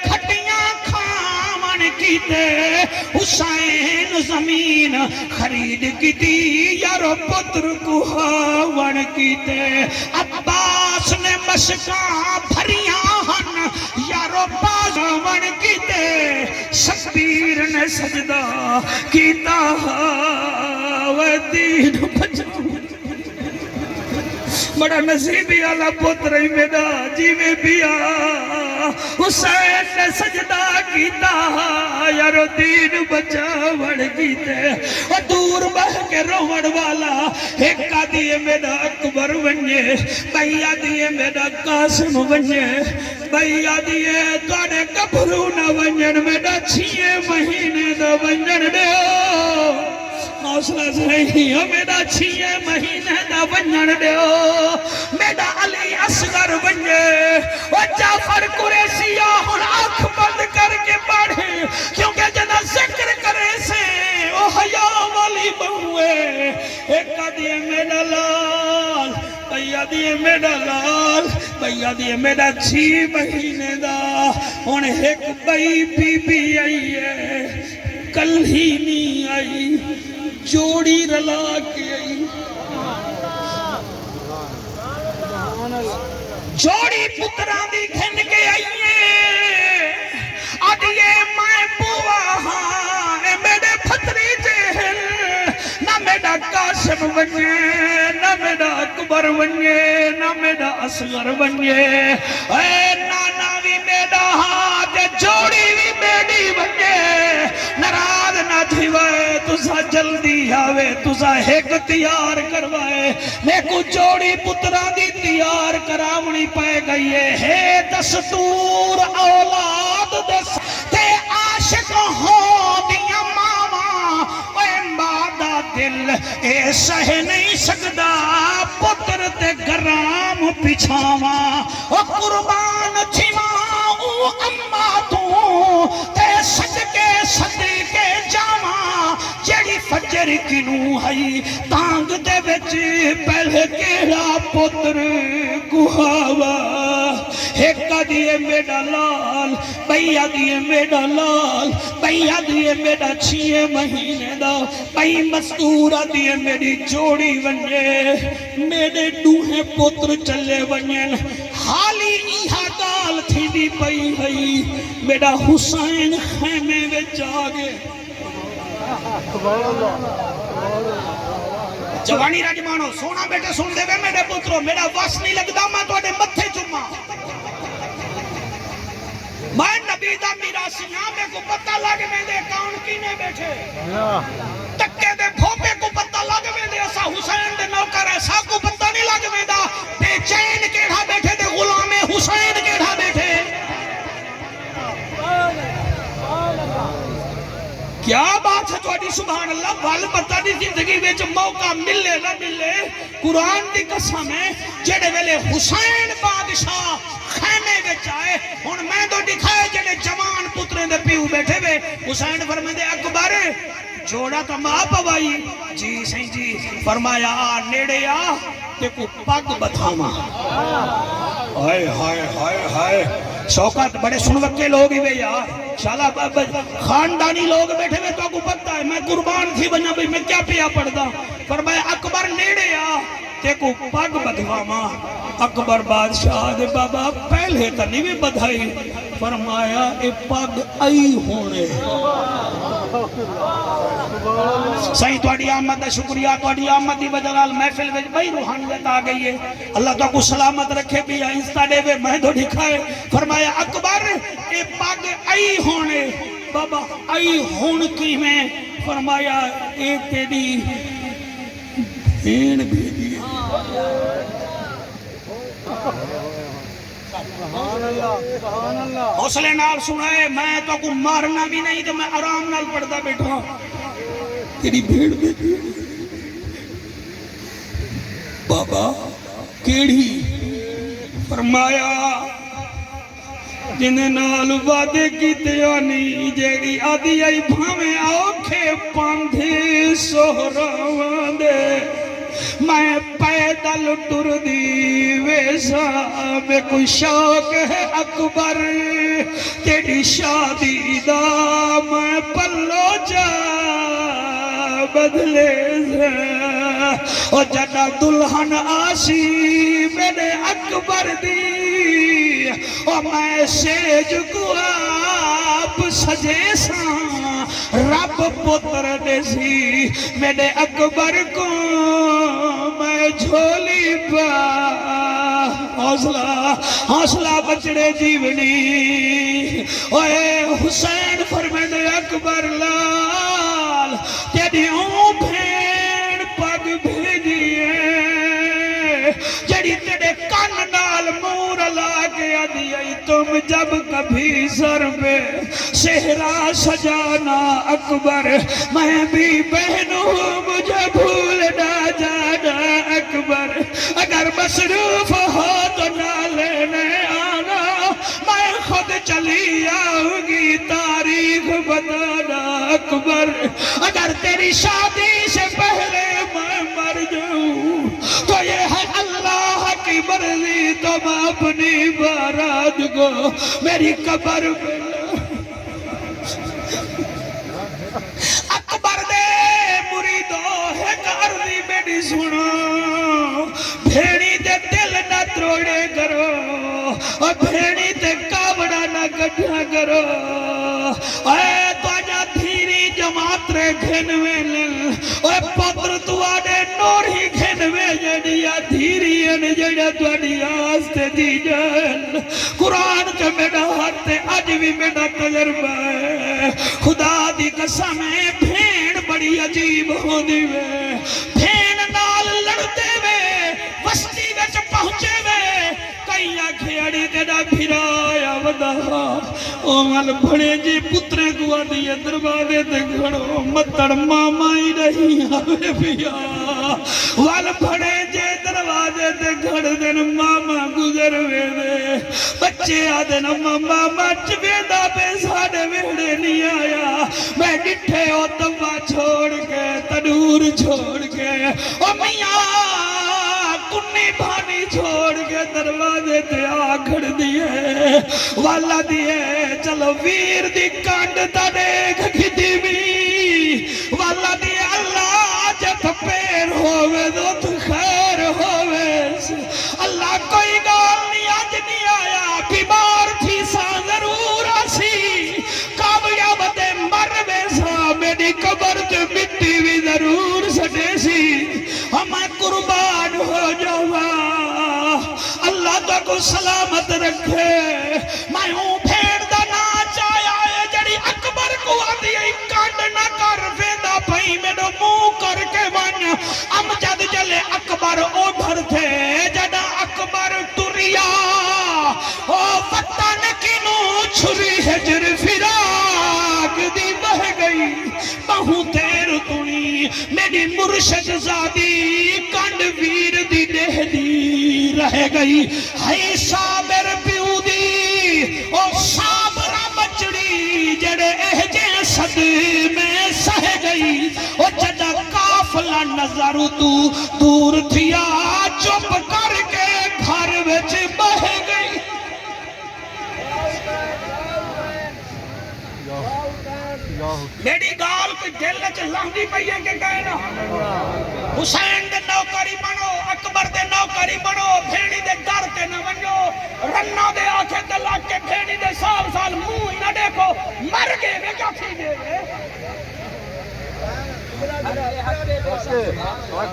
کھٹیاں کھاون کیتے حسین زمین خرید کی دی یارو پتر کہاون کیتے عباس نے مشکاں بھریاں ہن یارو باغاون کیتے شبیر نے سجدہ کیتا و دین بچاؤ بڑا نصیبی آلہ پتر ہی میرا جیوے بیا حسین نے سجدہ کیتا یارو دین بچاون کیتے اور دور بہ کے روڑ والا ایک آدھیے میرا اکبر ونجے بھائی آدھیے میرا قاسم ونجے بھائی آدھیے توڑے کبھرو نہ ونجن میرا 6 مہینے دا ونجن دیو حوصلہ صحیح ہو میرا 6 مہینے دا ونجن دیو میرا علی اصغر ونجے اور جعفر قریشی ہن آنکھ بند کر کے پڑھے کیونکہ جنا ذکر کرے سے او حیا والی بہوے ایک آدھیے میرا لال بھیا دیے میرا لال بھیا دیے میرا 6 مہینے دا ہن ایک بھائی بی بی آئی ہے کل ہی نہیں آئی جوڑی رلا کے آئی جوڑی پتران دی گھن کے آئیے آدھیے میں بوا ہاں اے میرے پھتری جہل نہ میرا قاسم ونجے نہ میرا اکبر ونجے نہ میرا اصغر ونجے اے نانا بھی میرا ہاتھ جوڑی بھی میری ونجے نراض نہ تھیوائے تُسا جلدی آوے تُسا ایک تیار کروائے میں کو جوڑی پتران دی تیار کراونی پائے گئی ہے دستور اولاد دس تے عاشق ہو دیا ماما اے مادہ دل اے سہ نہیں سکدا پتر تے گرام پچھاوا او قربان تھیواں او اما تو تے صدقے صدقے جاواں جڑی فجر کنوں ہئی تانگ دے وچ پہلے کیڑا پتر کہاوا ایک دیے میرا لال بھیا دیے میرا لال بھیا دیے میرا 6 مہینے دا بھائی مستورہ دیے میری جوڑی ونجے میرے ڈوہے پتر چلے ونجن حالی ایہا گال تھی دی پئی ہئی میرا حسین خیمے وچ آگے جوانی راجمانو سونا بیٹے سن دے وے میرے پترو میرا وس نہیں لگدا میں توڑے متھے چما میں نبی دا میراثیاں میں کو پتہ لگ میں دے کون کینے بیٹھے تکے دے بھوپے کو پتہ لگ میں دے اسا حسین دے نوکر ایسا کو پتہ نہیں لگ میں دا بے چین کیڑا بیٹھے دے غلام حسین کیڑا بیٹھے کیا بات ہے توڑی سبحان اللہ وال بتا دی زندگی ویچ موقع ملے نہ ملے قرآن دی قسم ہے جڑے ویلے حسین بادشاہ خیمے ویچ آئے ہن میں تو دکھائے جڑے جوان پترے دے پیو بیٹھے وے حسین فرمائے دے اکبر جوڑا تو ماں پوائی جی سہیں جی فرمایا آ نیڑے آ تے کو پاک بتھاما ہائے ہائے ہائے ہائے شوکت بڑے سنوکے لوگ ہی وے یار شالا خاندانی لوگ بیٹھے ہوئے تو کو پتہ ہے میں قربان تھی بنا بھئی میں کیا پیا پڑھدا فرمایا اکبر نیڑے آ تے کو پاگ بدھواما اکبر بادشاہ دے بابا پہلے تا نہیں بھی بدھائی فرمایا اے پاگ آئی ہونے صحیح تواڈی آمد دا شکریہ تواڈی آمد دی وجہ نال محفل وچ بئی روحانیت آ گئی ہے اللہ تو کو سلامت رکھے بھی انسٹا دے وے میں تو دکھائے فرمایا اکبر اے پگ ائی ہونے بابا ائی ہون کی میں فرمایا اے تیری بھیڑ بھیجی حوصلے نال سنائے میں تو کو مارنا بھی نہیں تو میں آرام نال پڑھتا بیٹھا تیری بھیڑ بھیجی بابا کیڑی فرمایا جنہیں نال وعدے کیتے آنی جیڑی آدھی آئی بھامے آوکھے پاندھے سہراوان دے میں پیدل ٹر دی ویسا میں کوئی شوق ہے اکبر تیری شادی دا میں پلو جا بدلے سے اور جنا دلہن آسی میرے اکبر دی اور میں سیج کو آپ سجے ساں رب پتر دے سی میرے اکبر کو میں جھولی پا حوصلہ بچڑے جیونی اوے حسین فرمیدے اکبر لال تیری اون بھین پگ بھیجیے جڑی تیرے کن نال مور لاگے آدھی تم جب کبھی سر پہ صحرا سجانا اکبر میں بھی بہنوں مجھے بھول نہ جانا اکبر اگر مصروف ہو تو نہ لینے آنا میں خود چلی آؤں گی تاریخ بتانا اکبر اگر تیری شادی سے پہلے میں مر جاؤں تو یہ ہے اللہ کی مرضی تم اپنی بارات کو میری قبر میں اکبر دے مریدو ایک عرضی میری سنو بھیڑی دے دل نہ تروڑے کرو اور بھیڑی دے کابڑا نہ گھٹا کرو اے تو آجا دھیری جماعت رے گھنوے لل اے پتر تو آنے نور ہی گھنوے جڑیا دھیری ان جڑیا دوڑی آستے دی جل قرآن کے میڈا ہاتھے آج بھی میڈا تجربہ ہے خدا دی قسم ہے بھین بڑی عجیب ہو دیوے بھین نال لڑتے وے وستی وچ پہنچے وے کئی آکھیڑی تیڑا پھرایا ودا اومال بھڑے جی پترے کو آدھی دروازے تے گھڑو متڑ ماما ہی نہیں آوے پیا وال بھڑے جی دروازے تے گھڑ دن ماما گزر وے دے بچے آدھن ماما چویدہ پہ ساڑے ویڑے نہیں آیا میں ڈٹھے او تبا چھوڑ کے تنور چھوڑ کے او میاں کنی بھانی چھوڑ کے دروازے تے آکھڑ دیئے والا دیئے چلو ویر دی کانڈ تا دیکھ کھتی بھی والا دیئے اللہ جت پیر ہوئے دو تو خیر ہوئے اللہ کوئی گال نہیں آج نہیں آیا بیمار تھی سا ضرور آسی کامیاب دے مر ویسا میری قبر تے مٹی بھی ضرور سٹے سی ہمیں قربان ہو جاوا اللہ تو کو سلامت رکھے میں ہوں پھیڑ دا ناچ آیا ہے جڑی اکبر کو آدھی ای کانڈ نہ کر فیدہ پہی میرے منہ کر کے ون امجد جلے اکبر اوڑھر تھے جڑا اکبر ٹریا او وطن کینو چھری ہجر فراق دی بہ گئی بہو تیر تنی میری مرشد زادی کانڈ ویر دی دہ دی رہ گئی ہے صابر پیو دی او صابرہ بچڑی جڑے اہجے صد میں سہ گئی او جڑا کافلہ نظر تو دور تھیا چپ کر کے گھر وچ بہ گئی میری گال کے دل چ لہندی پئی ہے کہ کہنا حسین دے نوکری بنو اکبر دے نوکری بنو بھیڑی دے ڈر تے نہ ونجو رنا دے آنکھیں تے لگ کے بھیڑی دے سال منہ نہ دیکھو مر گئے وے کیا تھی گئے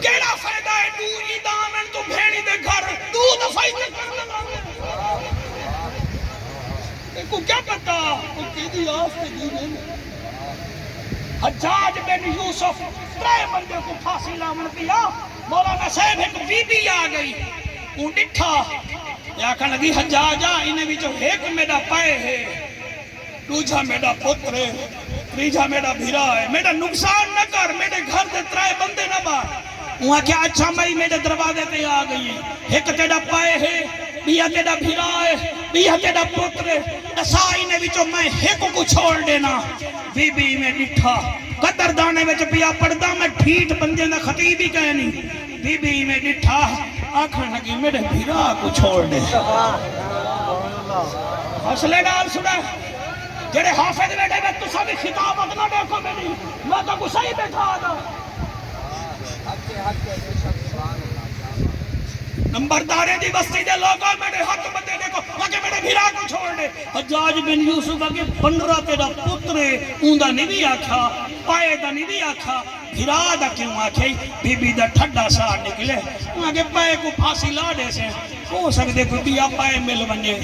کیڑا فائدہ ہے تو ایدامن تو بھیڑی دے گھر تو دفعی کے کر لگا کو کیا پتا کو کیدی آفتے دینے حجاج بن یوسف 3 بندے کو پھانسی لامن پیا مولانا صاحب ایک بی بی آ گئی ان ڈٹھا یا کہنے لگی حجاج انہیں بھی جو ایک میڈا پائے ہے دوجہ میڈا پتر ہے تیجا میڈا بھیرا ہے میڈا نقصان نہ کر میرے گھر دے 3 بندے نہ بار وہاں کیا اچھا میں میرے دروازے تے آ گئی ہے ایک تیڑا پائے ہے بیا تیڑا بھیرا ہے بیا تیڑا پتر ہے اسائی نے وچوں میں ایک کو چھوڑ دینا بی بی میں ڈٹھا قدر دانے وچ پیا پڑدا میں ٹھیٹ بندے دا خطیب ہی کہنی بی بی میں ڈٹھا آکھن لگی میرے بھیرا کو چھوڑ دے حوصلے ڈال سنا جڑے حافظ بیٹھے میں تو سبھی خطابت نہ دیکھو میری میں تو غصہ ہی بیٹھا تھا نمبردارے دی بستی دے لوگوں میرے حق بندے دیکھو آگے میرے بھیرا کو چھوڑ دے حجاج بن یوسف آگے 15 تیرا پترے اوندہ نہیں بھی آکھا پائے دا نہیں بھی آکھا بھیرا دا کیوں آکھے بی بی دا ٹھڈا سار نکلے آگے پائے کو پھانسی لا دے سے ہو سکتے کوئی بیا پائے مل بنجے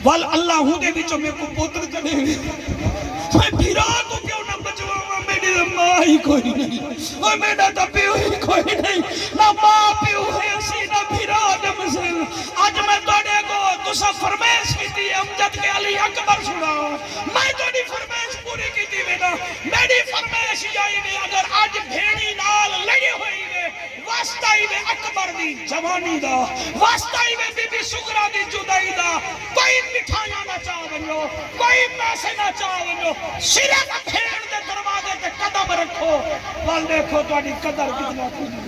وال اللہ ہوں دے بچوں میں کو پوتر چلے میں بھیرا کو کیوں نہ بچواں میری ماں ہی کوئی نہیں اور میرا تا پیو ہی کوئی نہیں نہ ماں پیو ہے اسی نہ بھیرا نمزل آج میں توڑے کو تسا فرمیش کی تھی امجد کے علی اکبر سنا میں توڑی فرمیش پوری کی تھی بیٹا میری فرمیش جائی میں اگر آج بھیڑی نال لگے ہوئی میں واسطائی میں اکبر دی جوانی دا واسطائی میں بی بی سگرہ دی جدائی دا کوئی مٹھائیاں نہ چاہ بنو کوئی پیسے نہ چاہ بنو صرف بھیڑ دے دروازے تے قدم رکھو وال دیکھو تو آنی قدر کتنا کھولی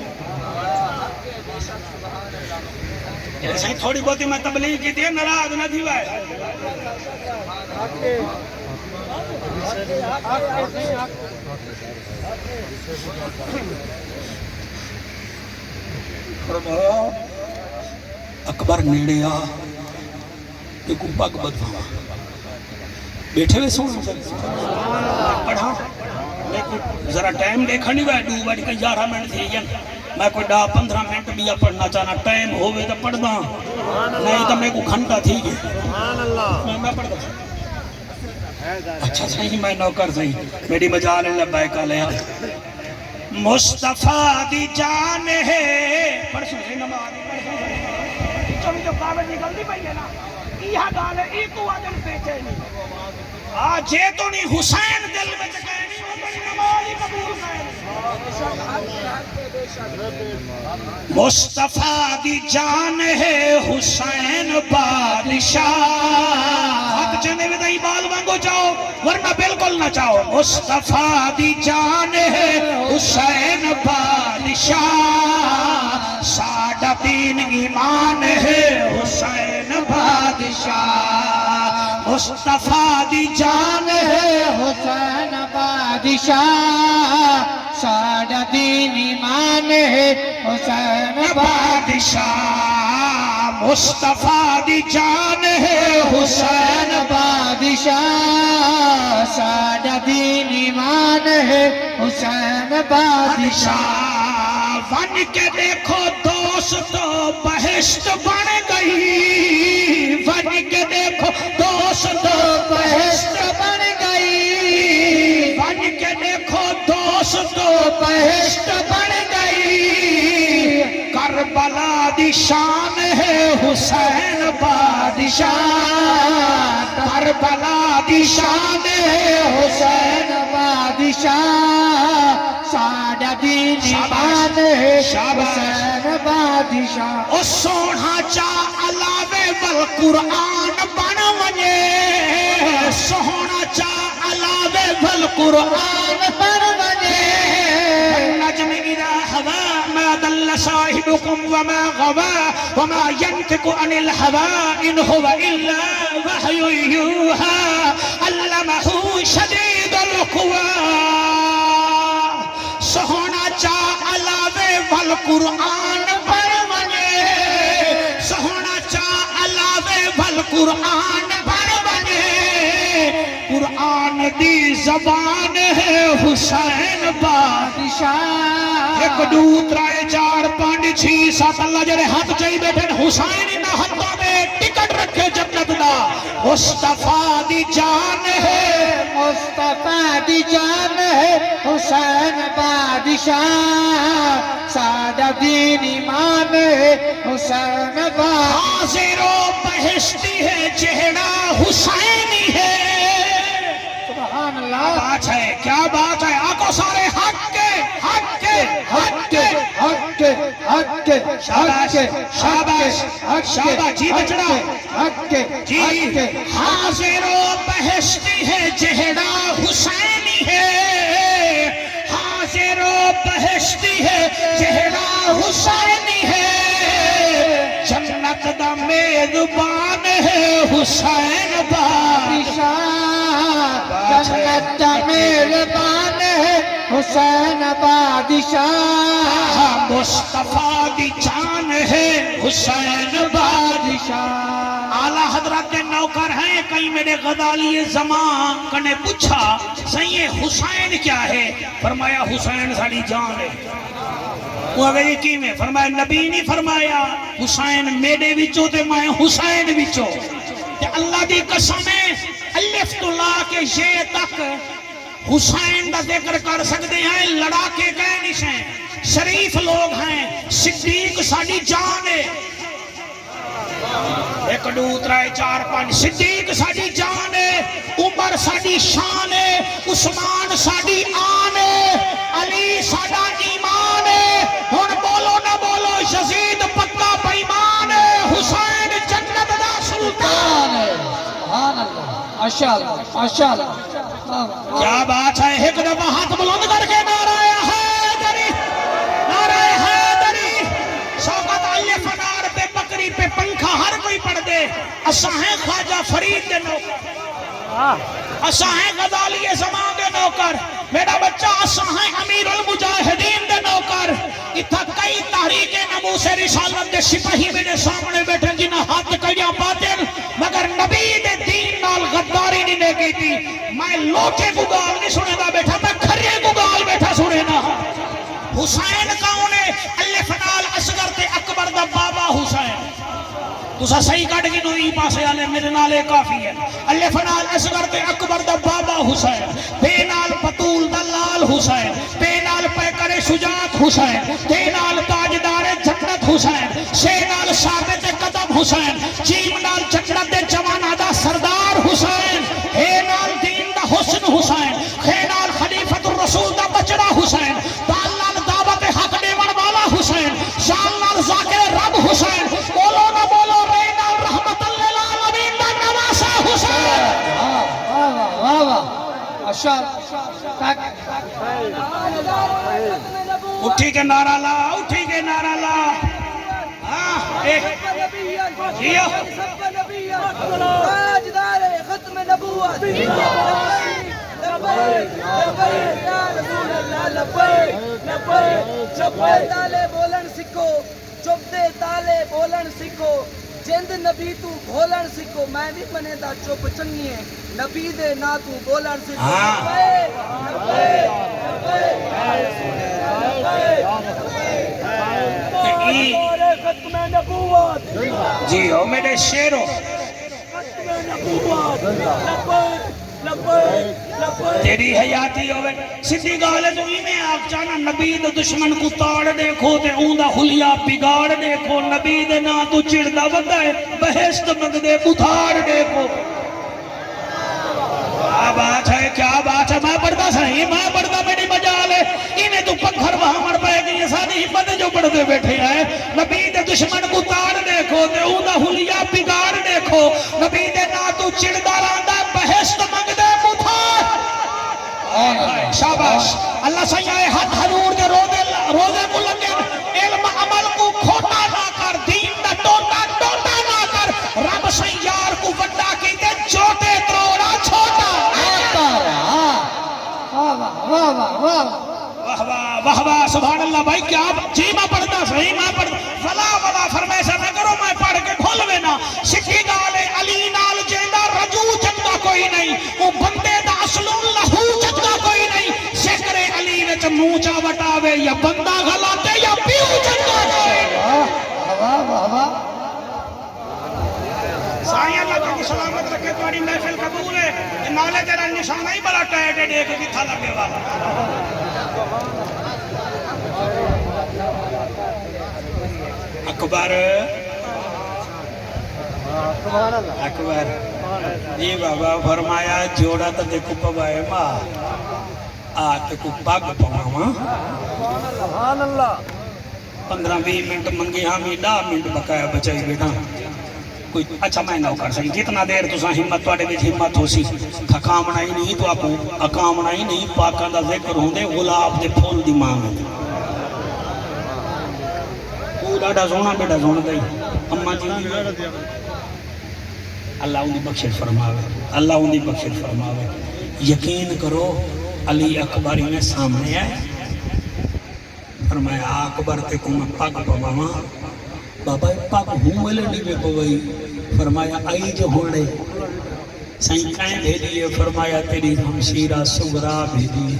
ایسے تھوڑی بہتی میں تبلیغ کی تھی نراض نہ تھی وائے اکبر نیڑے آ کہ کو پاک بدھا بیٹھے ہوئے سونا پڑھا میں کوئی ذرا ٹائم دیکھا نہیں ہوئے 2 بڑھ کے 11 منٹ تھی میں کوئی 10-15 منٹ بھی پڑھنا چاہنا ٹائم ہوئے تو پڑھ دا نہیں تو میں کو گھنٹہ تھی گئے میں پڑھ دا اچھا صحیح میں نوکر صحیح میری مجال لبائکہ لیا مصطفیٰ دی جان ہے پڑھ سن نماز چوبی جو کاغذ نکل دی پئی ہے نا یہ گال ہے ای تو آدم پیچھے نہیں آجے تو نہیں حسین دل میں چکے نہیں وہ تو نماز ہی قبول کرے مصطفیٰ دی جان ہے حسین بادشاہ حق جنے میں دائی بال مانگو جاؤ ورنہ بالکل نہ چاہو مصطفیٰ دی جان ہے حسین بادشاہ ساڈا دین ایمان ہے حسین بادشاہ مصطفیٰ دی جان ہے حسین بادشاہ ساڈا دین ایمان ہے حسین بادشاہ مصطفیٰ دی جان ہے حسین بادشاہ ساڈا دین ایمان ہے حسین بادشاہ ون کے دیکھو دوست بہشت بن گئی ون کے دیکھو دوست بہشت بن گئی ون کے دیکھو دوست بہشت بن گئی کربلا دی شان ہے حسین بادشاہ کربلا دی شان ہے حسین بادشاہ ساڈا دین ایمان ہے حسین بادشاہ او سونا چاہ علاوے والقرآن بن ونجے سونا چاہ علاوے والقرآن بن ونجے نجم اذا ہوا ما دل صاحبكم وما غوا وما ينطق عن الهوى ان هو الا وحي يوحى علمه شديد القوى سونا چاہ علاوے والقرآن پر بنے سونا چاہ علاوے والقرآن پر بنے قرآن دی زبان ہے حسین بادشاہ ایک دو ترائے چار پانچ چھ سات اللہ جڑے ہاتھ چاہی بیٹھے حسین انہا ہاتھوں میں ٹکٹ رکھے جنت دا مصطفیٰ دی جان ہے مصطفیٰ دی جان ہے حسین بادشاہ سادہ دین ایمان ہے حسین بادشاہ حاضر و بہشتی ہے چہرہ حسینی ہے سبحان اللہ بات ہے کیا بات ہے آنکھوں سارے حق کے حق کے حق کے حق کے حق کے شاباش شاباش شاباش جی بچڑا حق کے جی حاضر و بہشتی ہے چہرہ حسینی ہے حاضر و بہشتی ہے چہرہ حسینی ہے جنت دا میزبان ہے حسین بادشاہ جنت کا میزبان ہے حسین بادشاہ مصطفیٰ دی جان ہے حسین بادشاہ اعلیٰ حضرت کے نوکر ہیں کئی میرے غزالی زمان کنے پوچھا سید حسین کیا ہے فرمایا حسین ساری جان ہے وہ اگر یہ کی میں فرمایا نبی نہیں فرمایا حسین میرے وچوں تے میں حسین وچوں تے اللہ دی قسم ہے الف تو لا کے یہ تک حسین دا ذکر کر سکتے ہیں لڑا کے گئے نہیں شریف لوگ ہیں صدیق ساڑی جان ہے ایک دو ترائے چار پانچ صدیق ساڑی جان ہے عمر ساڑی شان ہے عثمان ساڑی آن ہے علی ساڑا ایمان ہے ہن بولو نہ بولو یزید پکا بیمان ہے حسین جنت دا سلطان ہے سبحان اللہ ماشاءاللہ ماشاءاللہ کیا بات ہے ایک دفعہ ہاتھ بلند کر کے نعرہ حیدری نعرہ حیدری شوکت علی فنار پہ بکری پہ پنکھا ہر کوئی پڑھ دے اساں ہیں خواجہ فرید دے نوکر اساں ہیں غزالی زمان دے نوکر میرا بچہ اساں ہیں امیر المجاہدین دے نوکر اتھا کئی تحریک نموس رسالت دے سپاہی میرے سامنے بیٹھے جنہاں ہاتھ کڑیاں باطن مگر نبی دے دین نال غداری نہیں لے گئی تھی میں لوٹے کو گال نہیں سنے دا بیٹھا میں کھرے کو گال بیٹھا سنے نا حسین کون ہے الف نال اصغر تے اکبر دا بابا حسین تسا صحیح کٹ گی نو ای پاسے آلے میرے نالے کافی ہے الف نال اصغر تے اکبر دا بابا حسین بے نال پتول دا لال حسین بے نال پیکر شجاعت حسین تے نال تاجدار جنت حسین سے نال ثابت قدم حسین جیم نال جنت دے جوانا دا سردار حسین اے نال دین دا حسن حسین خے نال خلیفت الرسول دا بچڑا حسین دال نال دعوت حق دیون والا حسین شان نال ذاکر رب حسین بولو نہ بولو رے نال رحمت للعالمین دا نواسا حسین واہ واہ ماشاءاللہ اٹھی کے نعرہ لا اٹھی کے نعرہ لا جیو تاجدار ختم نبوت لبیک لبیک یا رسول اللہ لبیک لبیک چپ دے تالے بولن سکھو چپ دے تالے بولن سکھو جند نبی تو بولن سکھو میں بھی بنے دا چپ چنگی ہے نبی دے نا تو بولن سکھو لبیک لبیک لبیک یا رسول اللہ لبیک ختم نبوت جی ہو میرے شیروں تیری حیاتی ہوئے سدھی گالے تو ہی میں آپ چاہنا نبی دے دشمن کو تاڑ دیکھو تے اون دا خلیا بگاڑ دیکھو نبی دے نا تو چڑھدا ودا ہے بہشت مند دے اتھاڑ دیکھو کیا بات ہے کیا بات ہے میں پڑھتا صحیح میں پڑھتا میری مجال ہے انہیں تو پتھر وہاں مر پائے گی یہ ساری ہمت جو پڑھتے بیٹھے ہیں نبی دے دشمن کو تاڑ دیکھو تے اون دا خلیا بگاڑ دیکھو نبی دے نا تو چڑھدا رہندا بہشت مند دے شاباش اللہ سیاہ حد حضور دے روزے کو لگے علم عمل کو کھوٹا نہ کر دین دا ٹوٹا ٹوٹا نہ کر رب سیار کو وڈا کی دے چھوٹے تروڑا چھوٹا واہ واہ سبحان اللہ بھائی کیا جی میں پڑھتا صحیح میں پڑھتا ولا فرمائے سے نہ کرو میں پڑھ کے کھول لینا سکھی گالے علی نال جیندہ رجو چنگا کوئی نہیں وہ بندے جاوے یا بندہ غلاتے یا پیو چنگا جائے واہ واہ واہ سائیں اللہ کی سلامت رکھے تمہاری محفل قبول ہے نالے تیرا نشانہ ہی بڑا ٹائٹ ہے دیکھ کے تھا لگے والا اکبر اکبر جی بابا فرمایا جوڑا تو دیکھو پوائے ماں آکے کو پاگ پواما سبحان اللہ 15-20 منٹ منگی ہمیں 10 منٹ بقایا بچائی بیٹا کوئی اچھا میں نہ کر سکیں جتنا دیر تو سا ہمت توڑے بھی ہمت ہو سی تھکامنا ہی نہیں تو آپ اکامنا ہی نہیں پاکاں دا ذکر ہوں دے غلاب دے پھول دی مانگ ڈاڈا سونا بیٹا سونا دائی اماں جی اللہ ان دی بخشش فرماوے اللہ ان دی بخشش فرماوے یقین کرو علی اکبری میں سامنے آئے فرمایا اکبر تے کو میں پاک پواما بابا پاک ہوں ملے نہیں بے پوائی فرمایا آئی جو ہونے سائیں کائیں بھیجیے فرمایا تیری ہمشیرہ سغرا بھیجیے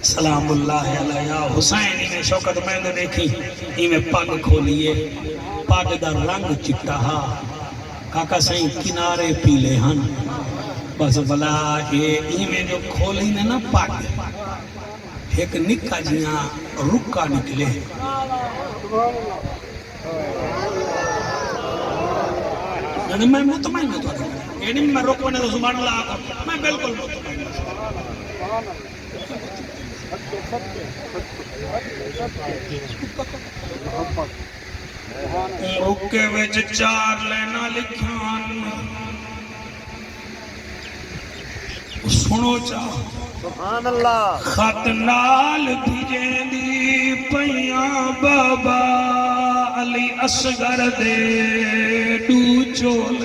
سلام اللہ علیہ حسین میں شوکت میں نے دیکھی ہی میں پاگ کھولیے پاگ دا رنگ چٹا ہا کاکا سائیں کنارے پیلے ہن بس بلا یہ ہی میں جو کھولی نے نا پاگ ایک نکا جیاں رکا نکلے یعنی میں مطمئن ہوں تو یعنی میں رکونے تو زبان اللہ آقا میں بالکل مطمئن ہوں رکے ویچ 4 لینا لکھان سنو چاہ سبحان اللہ خط نال بھیجیں دی پیاں بابا علی اصغر دے ڈو چول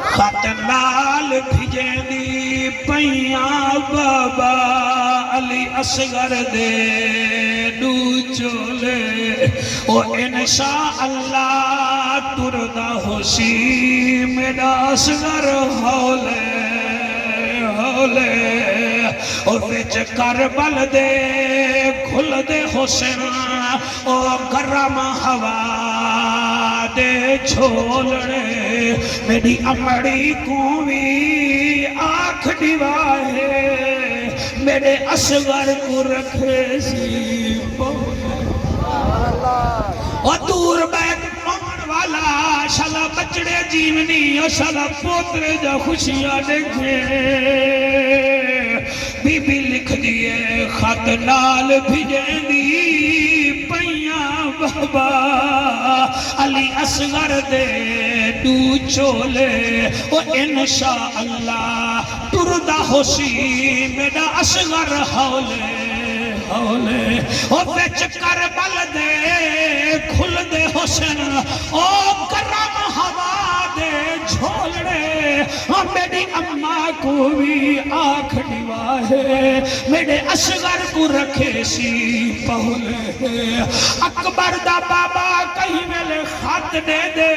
خط نال بھیجیں دی پیاں بابا علی اصغر دے ڈو چولے او انشاءاللہ تردہ ہوشی میرا اصغر ہولے ہولے او وچ کربل دے کھل دے حسین او گرم ہوا دے چھولڑے میری امڑی کو بھی آنکھ دیواہے میرے اصغر کو رکھے سی اور دور بیت پہن والا شالا بچڑے جیونی اور شالا پوترے جا خوشیاں دیکھے بی بی لکھ دیئے خط نال بھیجیں دی پیاں بابا علی اصغر دے ڈو چولے او انشاءاللہ تردہ ہوشی میرا اصغر ہولے ہولے او بیچ کربل دے کھل دے حسن او کرم ہوا دے جھولڑے میری اماں کو بھی آنکھ دیواہے میرے اصغر کو رکھے سی پہلے اکبر دا بابا کہیں ویلے خط دے دے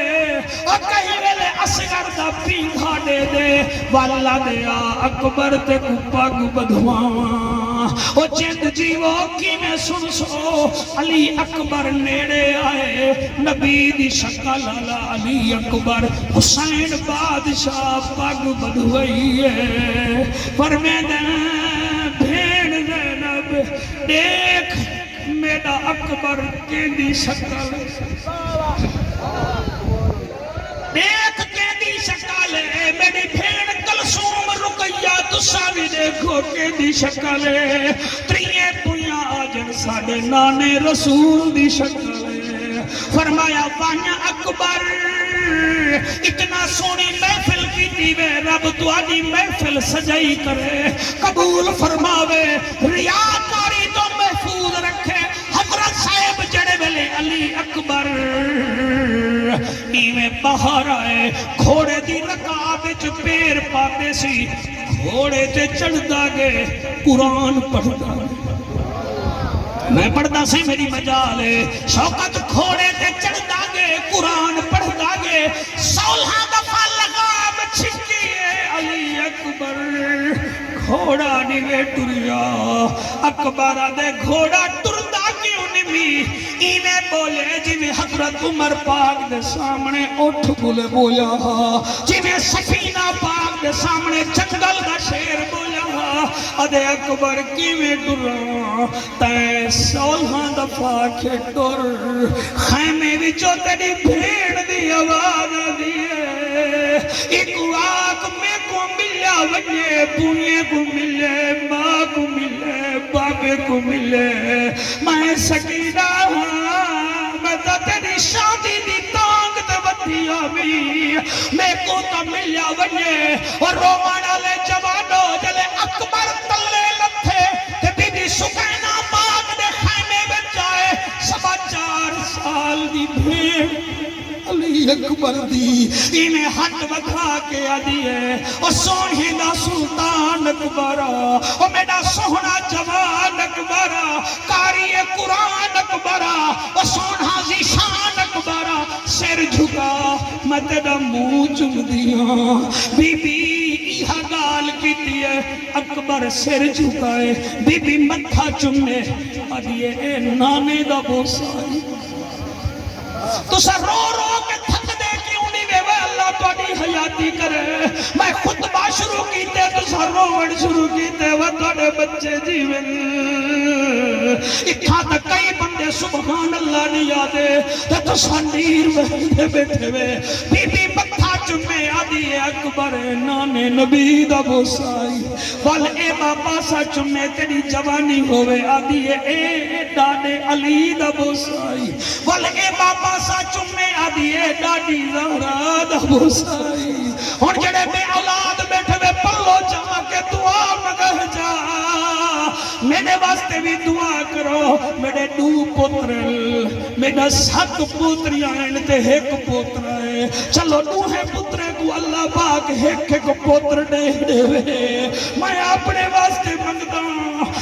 اور کہیں ویلے اصغر دا پیندھا دے دے والا دیا اکبر تے کو پگ بدھواں او چند جیو کی میں سن سو علی اکبر نیڑے آئے نبی دی شکل علی اکبر حسین بادشاہ پگ بدھوئی ہے فرمیدن بھیڑ زینب دیکھ میرا اکبر کے دی شکل دیکھ کے دی شکل میری بھیڑ کلثوم رقیہ تساوی دیکھو کے دی شکل تریے پویاں آجن ساڑے نانے رسول دی شکل فرمایا وانیا اکبر اتنا سونی محفل کی دیوے رب تو آدھی محفل سجائی کرے قبول فرماوے ریاکاری تو محفوظ رکھے حضرت صاحب جڑے ویلے علی اکبر ایویں باہر آئے گھوڑے دی رکاب جو پیر پاتے سی گھوڑے تے چڑھ دا گے قرآن پڑھتا میں پڑھتا سی میری مجال ہے شوقت گھوڑے تے چڑھ دا گے قرآن پڑھ دا گے 16 دفعہ لگام چھکی ہے علی اکبر گھوڑا نہیں ٹریا اکبر دے گھوڑا ٹردا کیوں نہیں ایویں بولے جویں حضرت عمر پاک دے سامنے اٹھ بولے بویا جویں سفینہ پاک دے سامنے جنگل دا شیر بویا ادے اکبر کیویں ڈراں تے 16 دفعہ کے ڈر خیمے وچوں تیری بھیڑ دی آواز دیے ایک واق میں کو ملیا وجے پونے کو ملے ماں کو ملے بابے کو ملے میں سکینہ میں تو تیری شادی دی تانگ تے بدھی آوی میں کو تو ملیا وجے اور رومانہ لے جوانو جلے اکبر تلے لتھے کہ بی بی سکینہ پاک دے خیمے بچ آئے 4.5 سال دی بھیڑ علی اکبر دی میں ہاتھ بکھا کے آدھیے اور سونے دا سلطان اکبرہ اور میرا سونا جوان اکبرہ کاری قرآن اکبرہ اور سونا زیشان اکبرہ سر جھکا میں تیرا منہ چم دیا بی بی یہ گال کی دیئے اکبر سر جھکائے بی بی متھا چمے آدھیے اے نانے دا بوسائی تو سر رو رو کے تھک دے کیوں نہیں بے اللہ تو اڈی حیاتی کرے میں خطبہ شروع کیتے تو سر روڑ شروع کیتے وہ توڑے بچے جیون اتھا تک کئی بندے سبحان اللہ نہیں آدے تو سنیر بہتے بیٹھے وے بی بی متھا چمے آدھی اکبر نانے نبی دا بوسائی وال اے بابا سا چمے تیری جوانی ہوئے آدھی اے ڈاڈے علی دا بوسائی وال اے بابا سا چمے آدھی اے ڈاڈی زہرا دا بوسائی ہون جڑے بے اولاد بیٹھے وے پلو جا کے دعا مگہ جا میرے واسطے بھی دعا کرو میرے 2 پتر میرا 7 پوتریاں تے ایک پوتر ہے چلو 2 پتر کو اللہ پاک ایک پوتر دے دے میں اپنے واسطے منگتا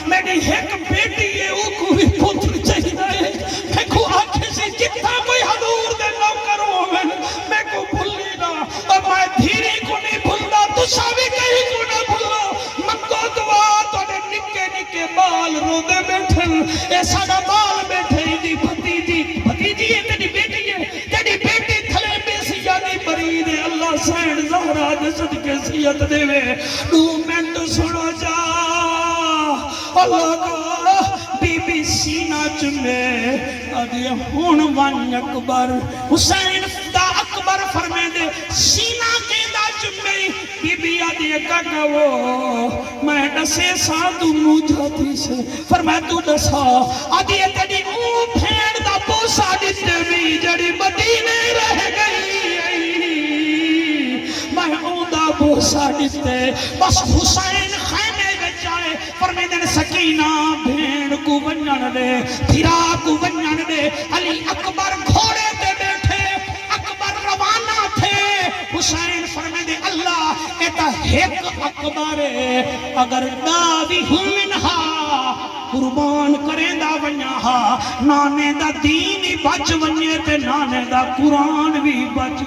میری ایک بیٹی ہے وہ کو بھی پتر چاہیے میں کو آنکھیں سے جتنا کوئی حضور دے نوکر ہوئے میں کو بھولی نہ اور میں دھیری کو نہیں بھولنا تو ساوی کہیں کو نہ بھولو منگو دعا تو نے نکے نکے بال رو دے بیٹھن اے ساڑا بال بیٹھے دی بھتیجی ہے تیری بیٹی ہے تیری بیٹی تھلے میں سیادی برید ہے اللہ سین زہرہ دے صدقے سیت دے وے 2 منٹ سنو جا اللہ کا بی بی سینہ چمے آدھے ہون وان اکبر حسین دا اکبر فرمے دے سینہ کے دا چمے بی بی آدھے کاکا وہ میں ڈسے ساتھ مو جاتی سے فرمائے تو ڈسا آدھے تیری پھیڑ دا بوسا دیتے بھی جڑی مدینے رہ گئی میں اون دا بوسا دیتے بس حسین خیمے بچائے فرمائے دے سکینہ بھیڑ کو ونجن دے پھرا کو ونجن دے علی اکبر گھوڑے دے بیٹھے اکبر روانہ تھے حسین فرمائے دے اللہ ایتا ایک اکبر اگر داوی ہوں منہا قربان کریں دا ونیاہا نانے دا دین بچ ونیے تے نانے دا قرآن بھی بچ